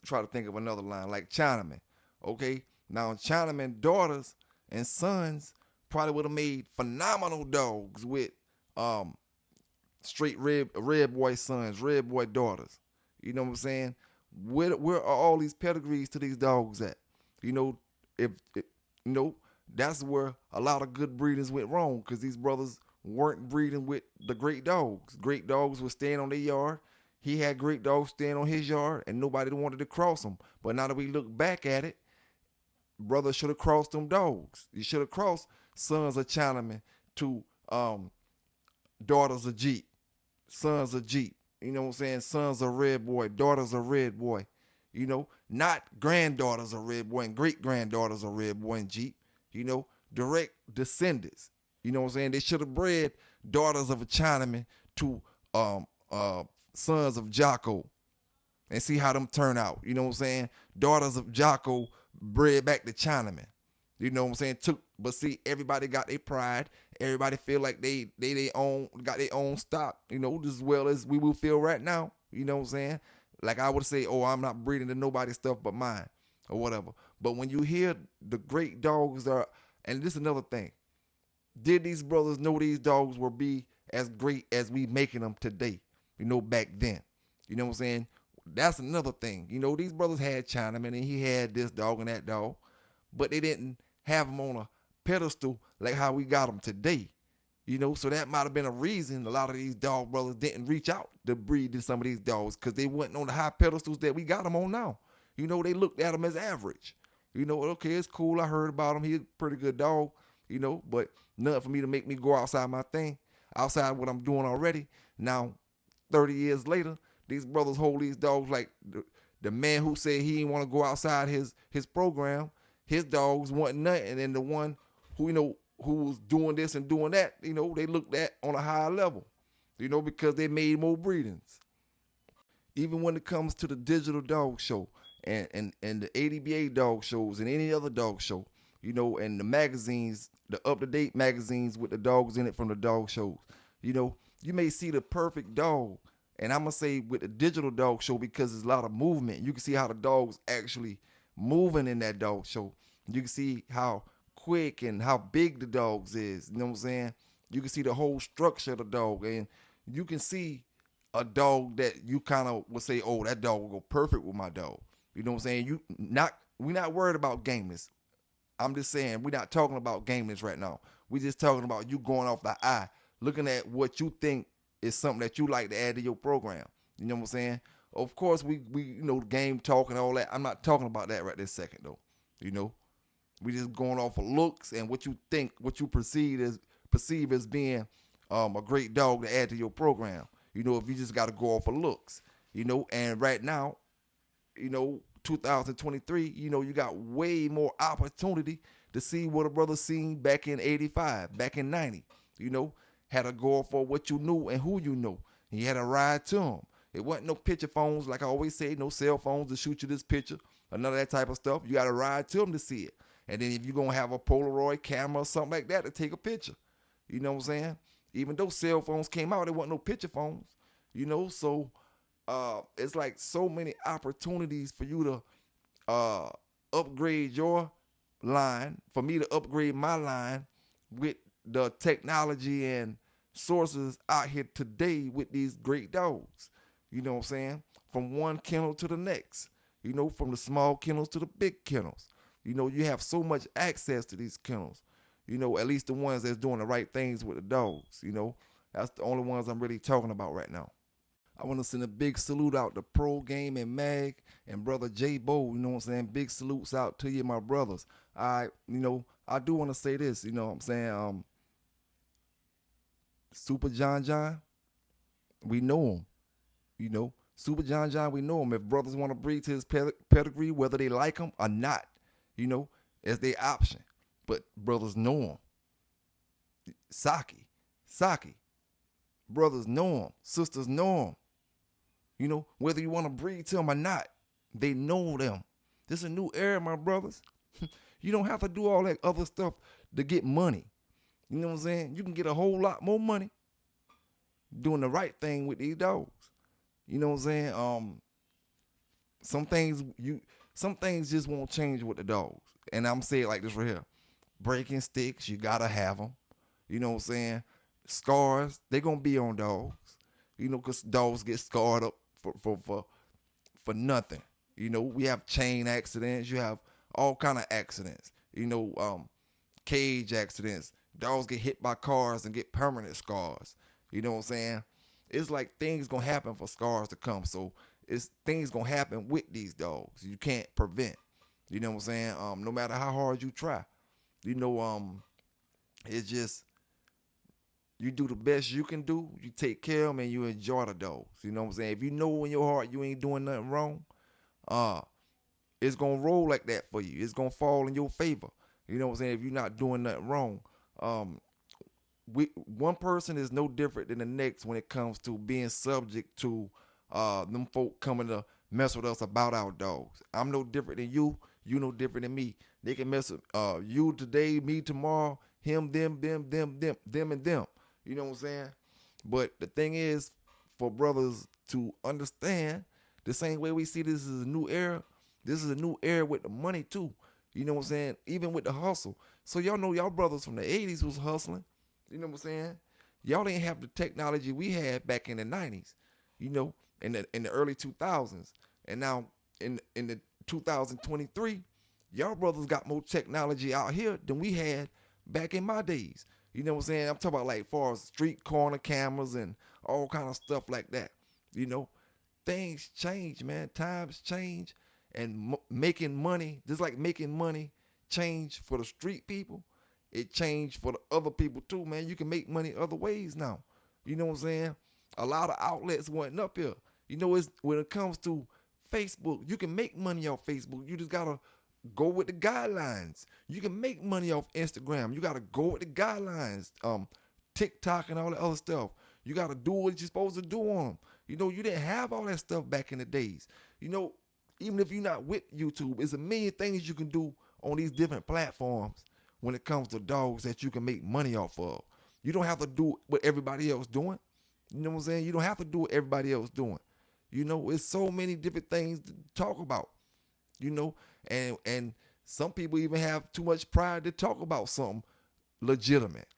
try to think of another line like Chinaman. Okay, now Chinaman daughters and sons probably would have made phenomenal dogs with straight red boy sons, red boy daughters. You know what I'm saying? Where are all these pedigrees to these dogs at? You know, if you know, that's where a lot of good breeders went wrong because these brothers weren't breeding with the great dogs. Great dogs were staying on their yard. He had great dogs staying on his yard, and nobody wanted to cross them. But now that we look back at it, brother should have crossed them dogs. You should have crossed sons of Chinaman to daughters of Jeep, sons of Jeep. You know what I'm saying? Sons of Red Boy, daughters of Red Boy. You know, not granddaughters of Red Boy and great granddaughters of Red Boy and Jeep. You know, direct descendants. You know what I'm saying? They should have bred daughters of a Chinaman to sons of Jocko and see how them turn out. You know what I'm saying? Daughters of Jocko bred back to Chinaman. You know what I'm saying? But see, everybody got their pride. Everybody feel like they got their own stock, you know, just as well as we will feel right now. You know what I'm saying? Like I would say, oh, I'm not breeding to nobody's stuff but mine or whatever. But when you hear the great dogs are, and this is another thing, did these brothers know these dogs will be as great as we making them today, you know, back then? You know what I'm saying? That's another thing. You know, these brothers had Chinaman and he had this dog and that dog, but they didn't have them on a pedestal like how we got them today. You know, so that might have been a reason a lot of these dog brothers didn't reach out to breed to some of these dogs because they wasn't on the high pedestals that we got them on now. You know, they looked at them as average. You know, okay, it's cool. I heard about him. He's a pretty good dog, you know, but nothing for me to make me go outside my thing, outside what I'm doing already. Now, 30 years later, these brothers hold these dogs like the man who said he didn't want to go outside his program, his dogs wasn't nothing. And the one who, you know, who was doing this and doing that, you know, they looked at on a higher level, you know, because they made more breedings. Even when it comes to the digital dog show and the ADBA dog shows and any other dog show, you know, and the magazines, the up-to-date magazines with the dogs in it from the dog shows, you know, you may see the perfect dog. And I'm going to say with the digital dog show, because there's a lot of movement, you can see how the dog's actually moving in that dog show. You can see how quick and how big the dogs is. You know what I'm saying? You can see the whole structure of the dog. And you can see a dog that you kind of would say, oh, that dog will go perfect with my dog. You know what I'm saying? We're not worried about gameness. I'm just saying we're not talking about gameness right now. We're just talking about you going off the eye, looking at what you think is something that you like to add to your program. You know what I'm saying? Of course, we you know, game talk and all that. I'm not talking about that right this second, though. You know, we just going off of looks and what you think, what you perceive as being a great dog to add to your program. You know, if you just got to go off of looks, you know, and right now, you know, 2023, you know, you got way more opportunity to see what a brother seen back in 85, back in 90, you know, had to go for what you knew and who you know. And you had to ride to them. It wasn't no picture phones, like I always say, no cell phones to shoot you this picture or none of that type of stuff. You got to ride to them to see it. And then if you're going to have a Polaroid camera or something like that to take a picture, you know what I'm saying? Even though cell phones came out, there wasn't no picture phones, you know? So it's like so many opportunities for you to upgrade your line, for me to upgrade my line with the technology and sources out here today with these great dogs. You know what I'm saying? From one kennel to the next, you know, from the small kennels to the big kennels. You know, you have so much access to these kennels, you know, at least the ones that's doing the right things with the dogs, you know. That's the only ones I'm really talking about right now. I want to send a big salute out to Pro Game and Mag and brother J Bo, you know what I'm saying? Big salutes out to you, my brothers. You know, I do want to say this, you know what I'm saying? Super John, we know him, you know. Super John, we know him. If brothers want to breed to his pedigree, whether they like him or not, as their option. But brothers know him. Saki. Brothers know him. Sisters know him. Whether you want to breed to them or not, they know them. This is a new era, my brothers. You don't have to do all that other stuff to get money. You know what I'm saying? You can get a whole lot more money doing the right thing with these dogs. You know what I'm saying? Some things just won't change with the dogs. And I'm saying it like this right here. Breaking sticks, you gotta have them. You know what I'm saying? Scars, they gonna be on dogs. Because dogs get scarred up for nothing. We have chain accidents. You have all kind of accidents. Cage accidents. Dogs get hit by cars and get permanent scars. You know what I'm saying? It's like things gonna happen for scars to come. So it's things gonna happen with these dogs. You can't prevent. You know what I'm saying? No matter how hard you try. It's just you do the best you can do. You take care of them and you enjoy the dogs. You know what I'm saying? If you know in your heart you ain't doing nothing wrong, it's gonna roll like that for you. It's gonna fall in your favor. You know what I'm saying? If you're not doing nothing wrong. One person is no different than the next when it comes to being subject to them folk coming to mess with us about our dogs. I'm no different than you. You no different than me. They can mess with you today, me tomorrow, him, them, and them. You know what I'm saying? But the thing is, for brothers to understand, the same way we see this is a new era, this is a new era with the money too. You know what I'm saying? Even with the hustle. So y'all know y'all brothers from the 80s was hustling. You know what I'm saying? Y'all didn't have the technology we had back in the 90s, in the early 2000s. And now in the 2023, y'all brothers got more technology out here than we had back in my days. You know what I'm saying? I'm talking about like far as street corner cameras and all kind of stuff like that. Things change, man. Times change. And making money, just like making money change for the street people, it changed for the other people too, man. You can make money other ways now. You know what I'm saying? A lot of outlets went up here. It's when it comes to Facebook, you can make money off Facebook. You just gotta go with the guidelines. You can make money off Instagram. You gotta go with the guidelines. TikTok and all that other stuff. You gotta do what you're supposed to do on them. You didn't have all that stuff back in the days. Even if you're not with YouTube, there's a million things you can do on these different platforms when it comes to dogs that you can make money off of. You don't have to do what everybody else doing. You know what I'm saying? You don't have to do what everybody else doing. It's so many different things to talk about. And some people even have too much pride to talk about something legitimate.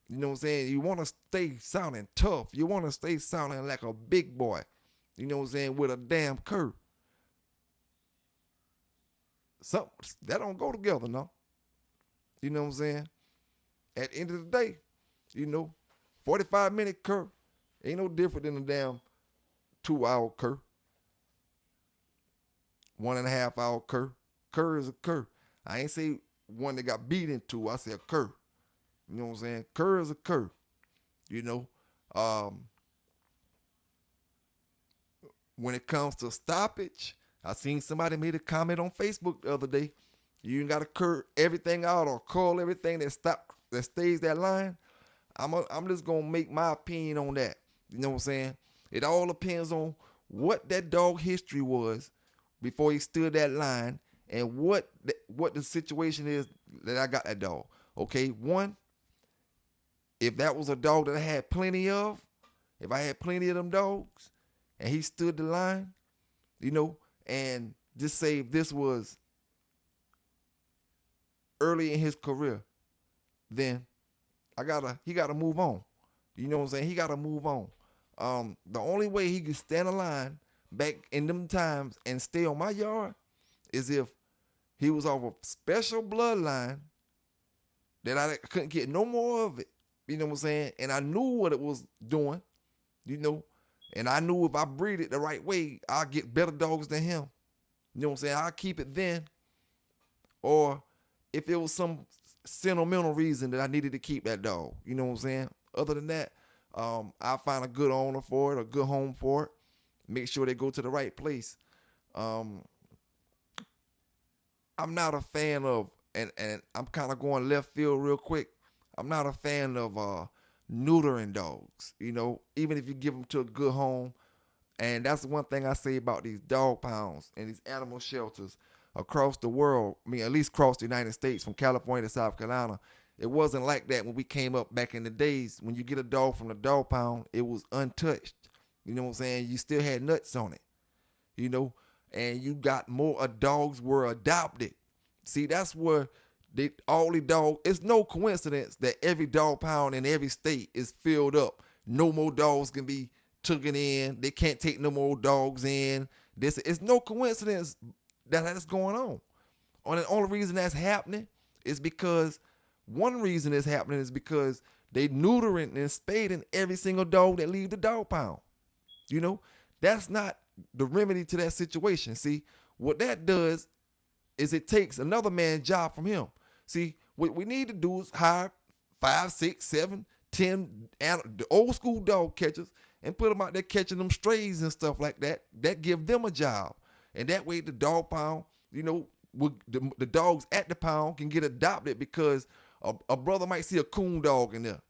You know what I'm saying? You want to stay sounding tough. You want to stay sounding like a big boy. You know what I'm saying? With a damn cur. Something that don't go together, no. You know what I'm saying? At the end of the day, 45-minute cur ain't no different than a damn 2-hour cur. 1.5-hour cur. Cur is a cur. I ain't say one that got beat into. I said a cur. You know what I'm saying? Cur is a cur. When it comes to stoppage, I seen somebody made a comment on Facebook the other day. You ain't got to cur everything out or call everything that stays that line. I'm just gonna make my opinion on that. You know what I'm saying? It all depends on what that dog history was before he stood that line and what the situation is that I got that dog. Okay, one, if that was a dog that I had plenty of, if I had plenty of them dogs and he stood the line, and just say if this was early in his career, then he gotta move on. You know what I'm saying? He gotta move on. The only way he could stand a line back in them times and stay on my yard is if he was off a special bloodline that I couldn't get no more of it. You know what I'm saying? And I knew what it was doing, and I knew if I breed it the right way, I'll get better dogs than him. You know what I'm saying? I'll keep it then. Or if it was some sentimental reason that I needed to keep that dog. You know what I'm saying? Other than that, I'll find a good owner for it, a good home for it. make sure they go to the right place. I'm not a fan of, and I'm kind of going left field real quick. I'm not a fan of neutering dogs, even if you give them to a good home. And that's the one thing I say about these dog pounds and these animal shelters across the world. I mean, at least across the United States, from California to South Carolina. It wasn't like that when we came up back in the days. When you get a dog from the dog pound, it was untouched. You know what I'm saying? You still had nuts on it, and you got more dogs were adopted. See, that's where all the dogs, it's no coincidence that every dog pound in every state is filled up. No more dogs can be taken in. They can't take no more dogs in. It's no coincidence that that's going on. And the only reason that's happening is because one reason it's happening is because they neutering and spading every single dog that leave the dog pound. That's not the remedy to that situation. See, what that does is it takes another man's job from him. See, what we need to do is hire 5, 6, 7, 10 the old school dog catchers and put them out there catching them strays and stuff like that. That give them a job. And that way the dog pound, the dogs at the pound can get adopted, because a brother might see a coon dog in there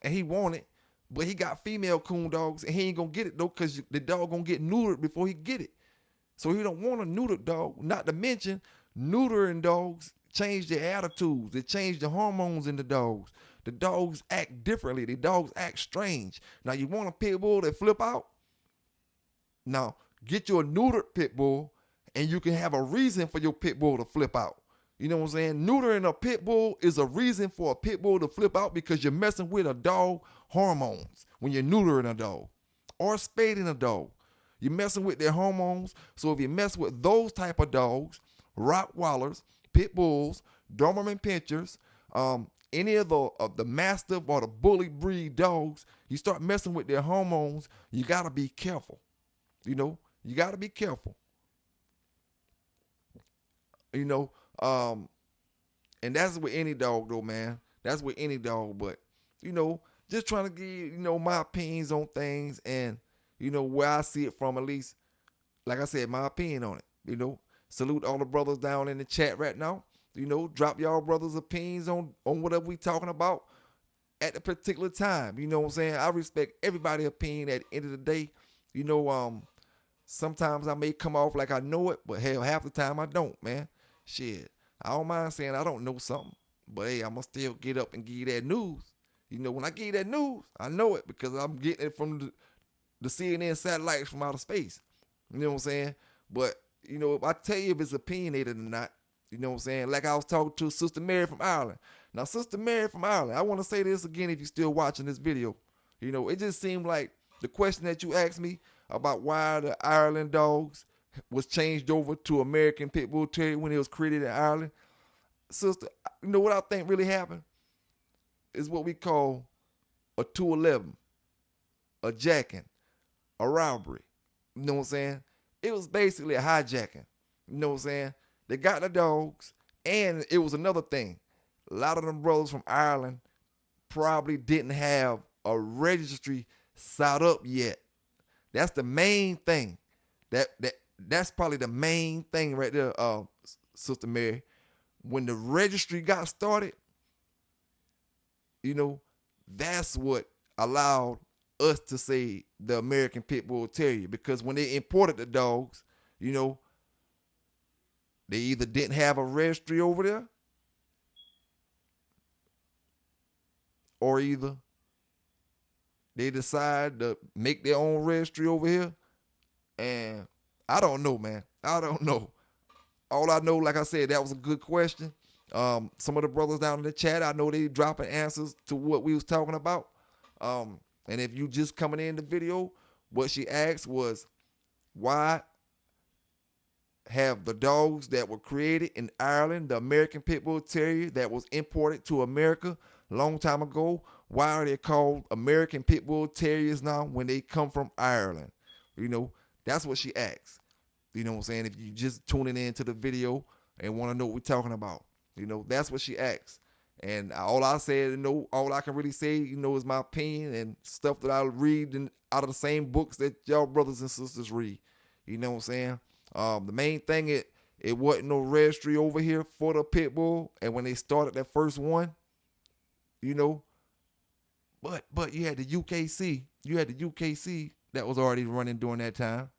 and he want it, but he got female coon dogs and he ain't gonna get it though, because the dog gonna get neutered before he get it. So he don't want a neutered dog. Not to mention, neutering dogs change their attitudes. They change the hormones in the dogs. The dogs act differently. The dogs act strange. Now, you want a pit bull that flip out? Now, get you a neutered pit bull and you can have a reason for your pit bull to flip out. You know what I'm saying? Neutering a pit bull is a reason for a pit bull to flip out, because you're messing with a dog hormones when you're neutering a dog or spading a dog. You're messing with their hormones. So if you mess with those type of dogs, Rottweilers, pit bulls, Doberman pinchers, any of the Mastiff or the bully breed dogs, you start messing with their hormones, you got to be careful. You got to be careful. And that's with any dog though, man. That's with any dog. But, just trying to give, my opinions on things and, where I see it from, at least, like I said, my opinion on it. Salute all the brothers down in the chat right now. Drop y'all brothers' opinions on whatever we talking about at the particular time. You know what I'm saying? I respect everybody's opinion at the end of the day. Sometimes I may come off like I know it, but hell, half the time I don't, man. Shit. I don't mind saying I don't know something, but hey, I'm going to still get up and give you that news. When I give you that news, I know it because I'm getting it from the CNN satellites from outer space. You know what I'm saying? But, if I tell you if it's opinionated or not, you know what I'm saying? Like I was talking to Sister Mary from Ireland. Now, Sister Mary from Ireland, I want to say this again if you're still watching this video. It just seemed like the question that you asked me about why the Ireland dogs was changed over to American Pit Bull Terrier when it was created in Ireland. Sister, what I think really happened is what we call a 211, a jacking, a robbery. You know what I'm saying? It was basically a hijacking. You know what I'm saying? They got the dogs, and it was another thing. A lot of them brothers from Ireland probably didn't have a registry set up yet. That's the main thing. That's probably the main thing right there, Sister Mary. When the registry got started, that's what allowed us to say the American Pit Bull Terrier, because when they imported the dogs, they either didn't have a registry over there, or either they decide to make their own registry over here. And I don't know, man. I don't know. All I know, like I said, that was a good question. Some of the brothers down in the chat, I know they dropping answers to what we was talking about. And if you just coming in the video, what she asked was, why have the dogs that were created in Ireland, the American Pit Bull Terrier that was imported to America a long time ago, why are they called American Pit Bull Terriers now when they come from Ireland? That's what she asked. You know what I'm saying? If you just tuning into the video and want to know what we're talking about, that's what she asked. And all I said, all I can really say, is my opinion and stuff that I read out of the same books that y'all brothers and sisters read. You know what I'm saying? The main thing, it wasn't no registry over here for the pit bull. And when they started that first one, but you had the UKC. You had the UKC that was already running during that time.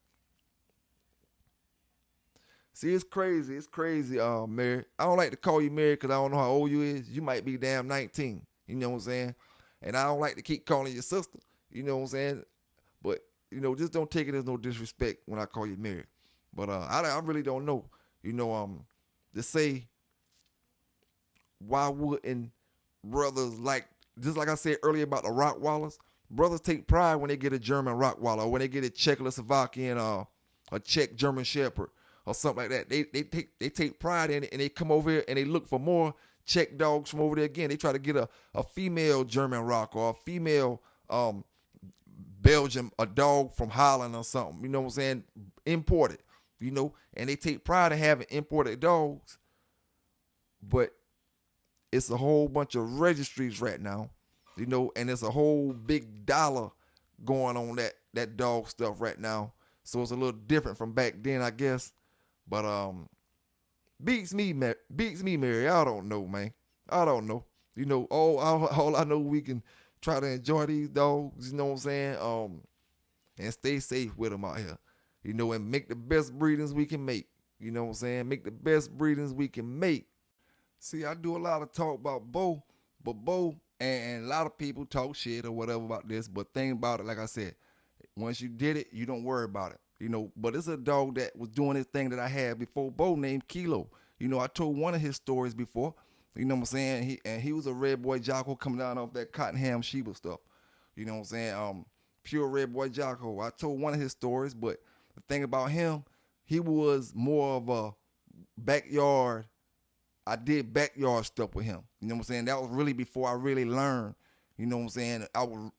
See, it's crazy. It's crazy, Mary. I don't like to call you Mary because I don't know how old you is. You might be damn 19. You know what I'm saying? And I don't like to keep calling you sister. You know what I'm saying? But, just don't take it as no disrespect when I call you Mary. But I really don't know. To say, why wouldn't brothers just like I said earlier about the Rottweilers, brothers take pride when they get a German Rottweiler or when they get a Czechoslovakian a Czech German Shepherd or something like that. They take pride in it, and they come over here and they look for more Czech dogs from over there again. They try to get a female German Rock or a female Belgium, a dog from Holland or something. You know what I'm saying? Imported, and they take pride in having imported dogs. But it's a whole bunch of registries right now, and it's a whole big dollar going on that dog stuff right now. So it's a little different from back then, I guess. But beats me, Mary. I don't know, man. I don't know. All I know, we can try to enjoy these dogs. You know what I'm saying? And stay safe with them out here. And make the best breedings we can make. You know what I'm saying? Make the best breedings we can make. See, I do a lot of talk about Bo, but Bo, and a lot of people talk shit or whatever about this, but thing about it, like I said, once you did it, you don't worry about it, but it's a dog that was doing this thing that I had before Bo named Kilo. I told one of his stories before, you know what I'm saying? He was a red boy Jocko coming down off that Cottonham Sheba stuff, you know what I'm saying? Pure red boy Jocko. I told one of his stories, but the thing about him, he was more of a backyard. I did backyard stuff with him. You know what I'm saying? That was really before I really learned. You know what I'm saying? I was,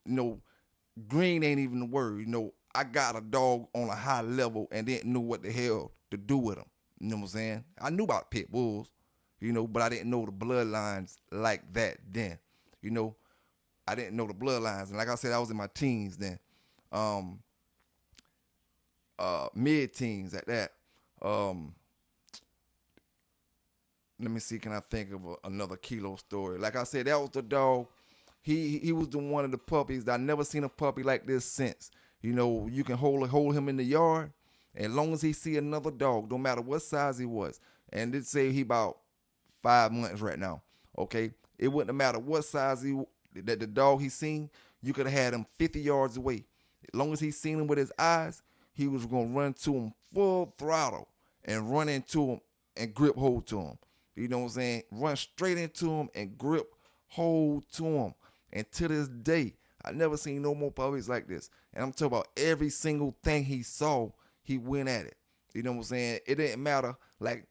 green ain't even the word. I got a dog on a high level and didn't know what the hell to do with him. You know what I'm saying? I knew about pit bulls, but I didn't know the bloodlines like that then. I didn't know the bloodlines. And like I said, I was in my teens then. Mid-teens at that. Let me see, can I think of another Kilo story? Like I said, that was the dog. He was one of the puppies. I never seen a puppy like this since. You can hold him in the yard, and as long as he see another dog, no matter what size he was, and let's say he about 5 months right now, okay? It wouldn't matter what size that the dog he seen, you could have had him 50 yards away. As long as he seen him with his eyes, he was going to run to him full throttle and run into him and grip hold to him. You know what I'm saying? Run straight into him and grip hold to him. And to this day, I never seen no more puppies like this. And I'm talking about every single thing he saw, he went at it. You know what I'm saying? It didn't matter. Like,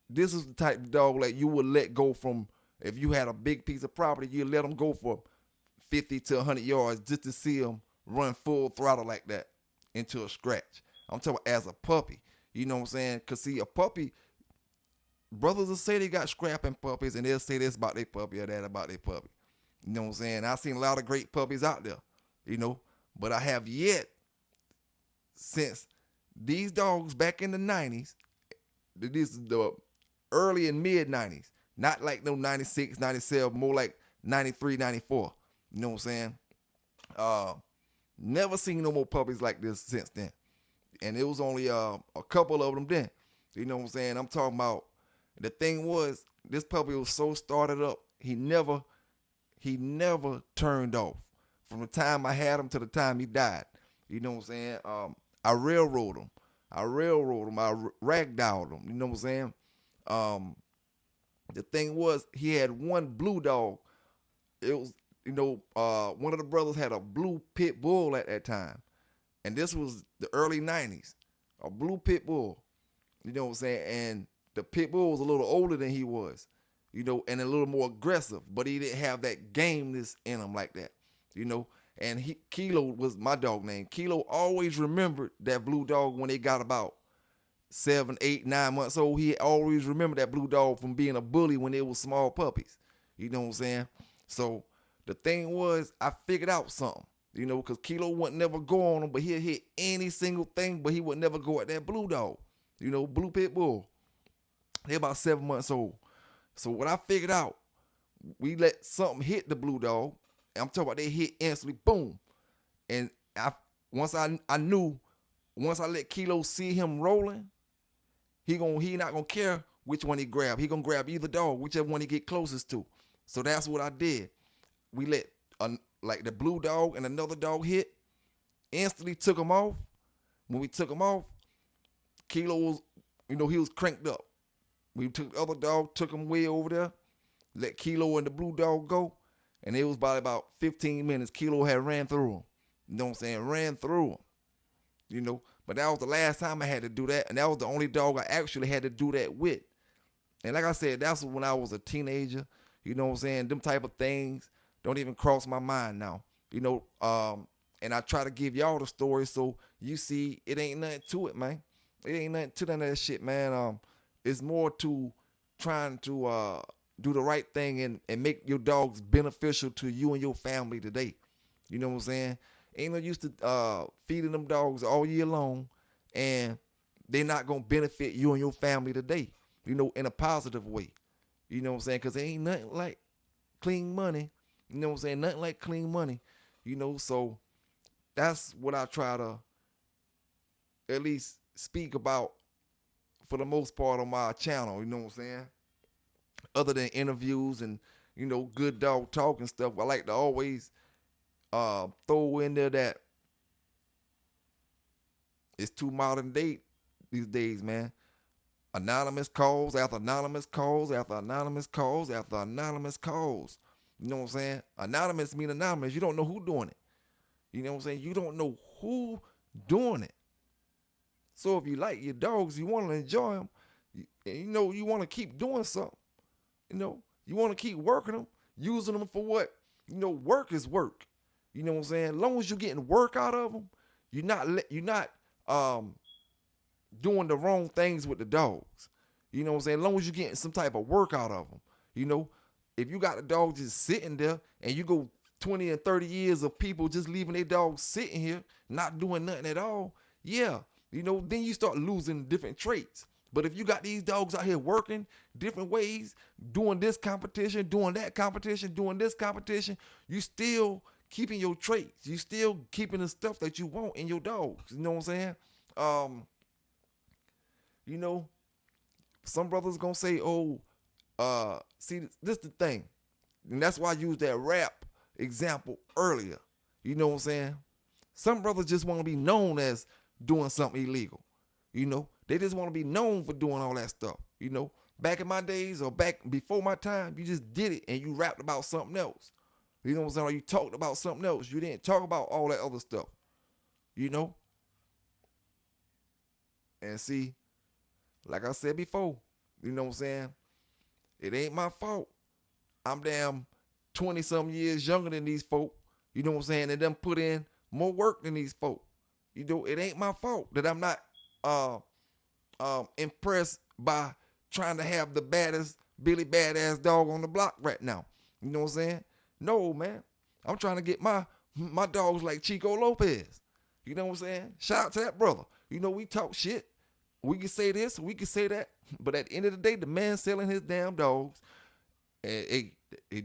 this is the type of dog like you would let go from, if you had a big piece of property, you'd let him go for 50 to 100 yards just to see him run full throttle like that into a scratch. I'm talking about as a puppy. You know what I'm saying? Because see, a puppy, brothers will say they got scrapping puppies, and they'll say this about their puppy or that about their puppy. You know what I'm saying? I've seen a lot of great puppies out there, but I have yet, since these dogs back in the 90s, this is the early and mid 90s, not like no 96, 97, more like 93, 94. You know what I'm saying? Never seen no more puppies like this since then. And it was only a couple of them then. You know what I'm saying? I'm talking about, the thing was, this puppy was so started up, he never turned off. From the time I had him to the time he died. You know what I'm saying? I railroaded him. I ragdolled him. You know what I'm saying? The thing was, he had one blue dog. It was, one of the brothers had a blue pit bull at that time. And this was the early 90s. A blue pit bull. You know what I'm saying? And the pit bull was a little older than he was, and a little more aggressive, but he didn't have that gameness in him like that, and Kilo was my dog name. Kilo always remembered that blue dog when they got about 7, 8, 9 months old. He always remembered that blue dog from being a bully when they were small puppies. You know what I'm saying? So the thing was, I figured out something. You know, because Kilo wouldn't never go on him, but he'll hit any single thing, but he would never go at that blue dog. You know, blue pit bull. They're about 7 months old. So what I figured out, we let something hit the blue dog. I'm talking about they hit instantly, boom. And once I knew, once I let Kilo see him rolling, he not gonna care which one he grab. He gonna grab either dog, whichever one he get closest to. So that's what I did. We let like the blue dog and another dog hit, instantly took him off. When we took him off, Kilo was, you know, he was cranked up. We took the other dog, took him way over there, let Kilo and the blue dog go, and it was about 15 minutes. Kilo had ran through him. You know what I'm saying? Ran through him. You know, but that was the last time I had to do that, and that was the only dog I actually had to do that with. And like I said, that's when I was a teenager. You know what I'm saying? Them type of things don't even cross my mind now. You know, and I try to give y'all the story so you see it ain't nothing to it, man. It ain't nothing to none of that shit, man. It's more to trying to do the right thing and make your dogs beneficial to you and your family today. You know what I'm saying? Ain't no use to feeding them dogs all year long and they're not going to benefit you and your family today, you know, in a positive way. You know what I'm saying? Because there ain't nothing like clean money. You know what I'm saying? Nothing like clean money, you know. So that's what I try to at least speak about for the most part on my channel, you know what I'm saying? Other than interviews and, you know, good dog talk and stuff, I like to always throw in there that it's too modern day these days, man. Anonymous calls after anonymous calls after anonymous calls after anonymous calls. You know what I'm saying? Anonymous mean anonymous. You don't know who doing it. You know what I'm saying? You don't know who doing it. So if you like your dogs, you want to enjoy them, you know, you want to keep doing something. You know, you want to keep working them, using them for what? You know, work is work. You know what I'm saying? As long as you're getting work out of them, you're not doing the wrong things with the dogs. You know what I'm saying? As long as you're getting some type of work out of them. You know, if you got a dog just sitting there and you go 20 and 30 years of people just leaving their dogs sitting here, not doing nothing at all, yeah, you know, then you start losing different traits. But if you got these dogs out here working different ways, doing this competition, doing that competition, doing this competition, you still keeping your traits. You still keeping the stuff that you want in your dogs. You know what I'm saying? You know, some brothers gonna say, oh, see, this the thing. And that's why I used that rap example earlier. You know what I'm saying? Some brothers just want to be known as doing something illegal. You know, they just want to be known for doing all that stuff. You know, back in my days or back before my time, you just did it and you rapped about something else. You know what I'm saying? Or you talked about something else. You didn't talk about all that other stuff. You know? And see, like I said before, you know what I'm saying? It ain't my fault. I'm damn 20-some years younger than these folk. You know what I'm saying? And them put in more work than these folk. You know, it ain't my fault that I'm not impressed by trying to have the baddest Billy Badass dog on the block right now. You know what I'm saying? No, man. I'm trying to get my dogs like Chico Lopez. You know what I'm saying? Shout out to that brother. You know, we talk shit. We can say this, we can say that. But at the end of the day, the man selling his damn dogs, he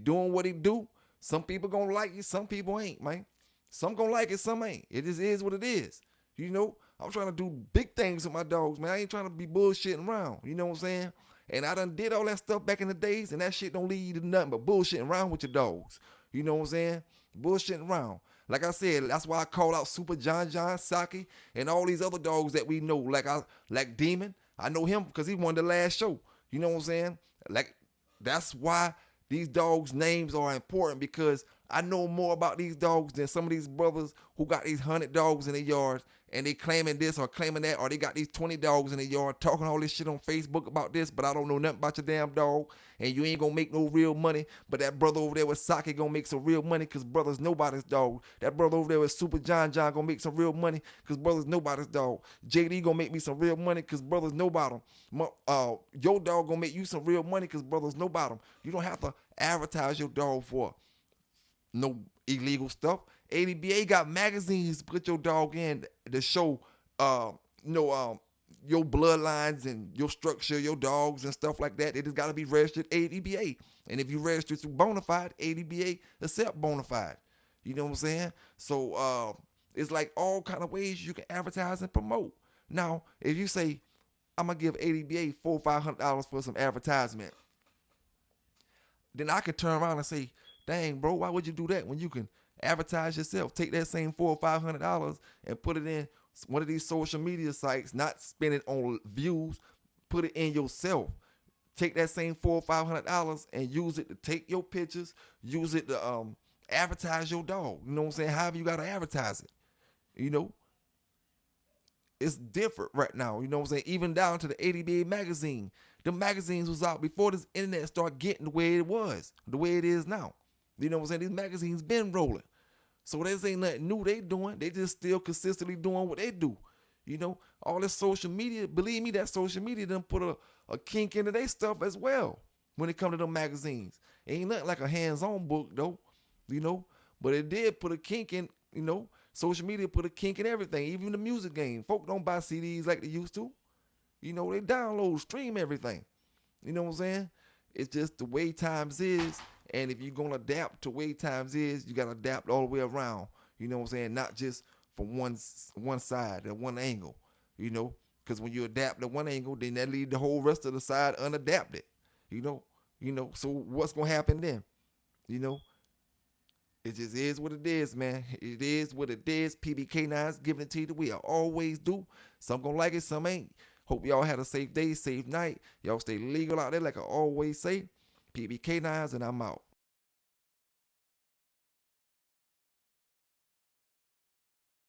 doing what he do. Some people gonna like it, some people ain't, man. Some gonna like it, some ain't. It just is what it is. You know, I'm trying to do big things with my dogs, man. I ain't trying to be bullshitting around. You know what I'm saying? And I done did all that stuff back in the days, and that shit don't lead you to nothing but bullshitting around with your dogs. You know what I'm saying? Bullshitting around. Like I said, that's why I call out Super John Saki and all these other dogs that we know, like Demon. I know him because he won the last show. You know what I'm saying? Like, that's why these dogs' names are important, because I know more about these dogs than some of these brothers who got these 100 dogs in their yards and they claiming this or claiming that, or they got these 20 dogs in their yard talking all this shit on Facebook about this, but I don't know nothing about your damn dog, and you ain't gonna make no real money. But that brother over there with Saki gonna make some real money because brother's nobody's dog. That brother over there with Super John gonna make some real money because brother's nobody's dog. JD gonna make me some real money because brother's nobody. Your dog gonna make you some real money because brother's nobody. You don't have to advertise your dog for no illegal stuff. ADBA got magazines to put your dog in to show, your bloodlines and your structure, your dogs and stuff like that. It has got to be registered ADBA. And if you register through Bonafide, ADBA accept Bonafide. You know what I'm saying? So it's like all kind of ways you can advertise and promote. Now, if you say, I'm going to give ADBA $400 or $500 for some advertisement, then I can turn around and say, dang, bro, why would you do that when you can advertise yourself? Take that same $400 or $500 and put it in one of these social media sites, not spend it on views, put it in yourself. Take that same $400 or $500 and use it to take your pictures, use it to advertise your dog. You know what I'm saying? However you got to advertise it. You know? It's different right now. You know what I'm saying? Even down to the ADBA magazine. The magazines was out before this internet started getting the way it was, the way it is now. You know what I'm saying? These magazines been rolling. So this ain't nothing new they doing. They just still consistently doing what they do. You know, all this social media, believe me, that social media done put a kink into their stuff as well when it come to them magazines. It ain't nothing like a hands-on book though, you know, but it did put a kink in, you know, social media put a kink in everything, even the music game. Folk don't buy CDs like they used to. You know, they download, stream everything. You know what I'm saying? It's just the way times is. And if you're going to adapt to way times is, you got to adapt all the way around. You know what I'm saying? Not just from one side or one angle, you know, because when you adapt to one angle, then that leave the whole rest of the side unadapted, you know, so what's going to happen then? You know, it just is what it is, man. It is what it is. PBK9's giving it to you the way I always do. Some going to like it, some ain't. Hope y'all had a safe day, safe night. Y'all stay legal out there like I always say. PBK9's and I'm out.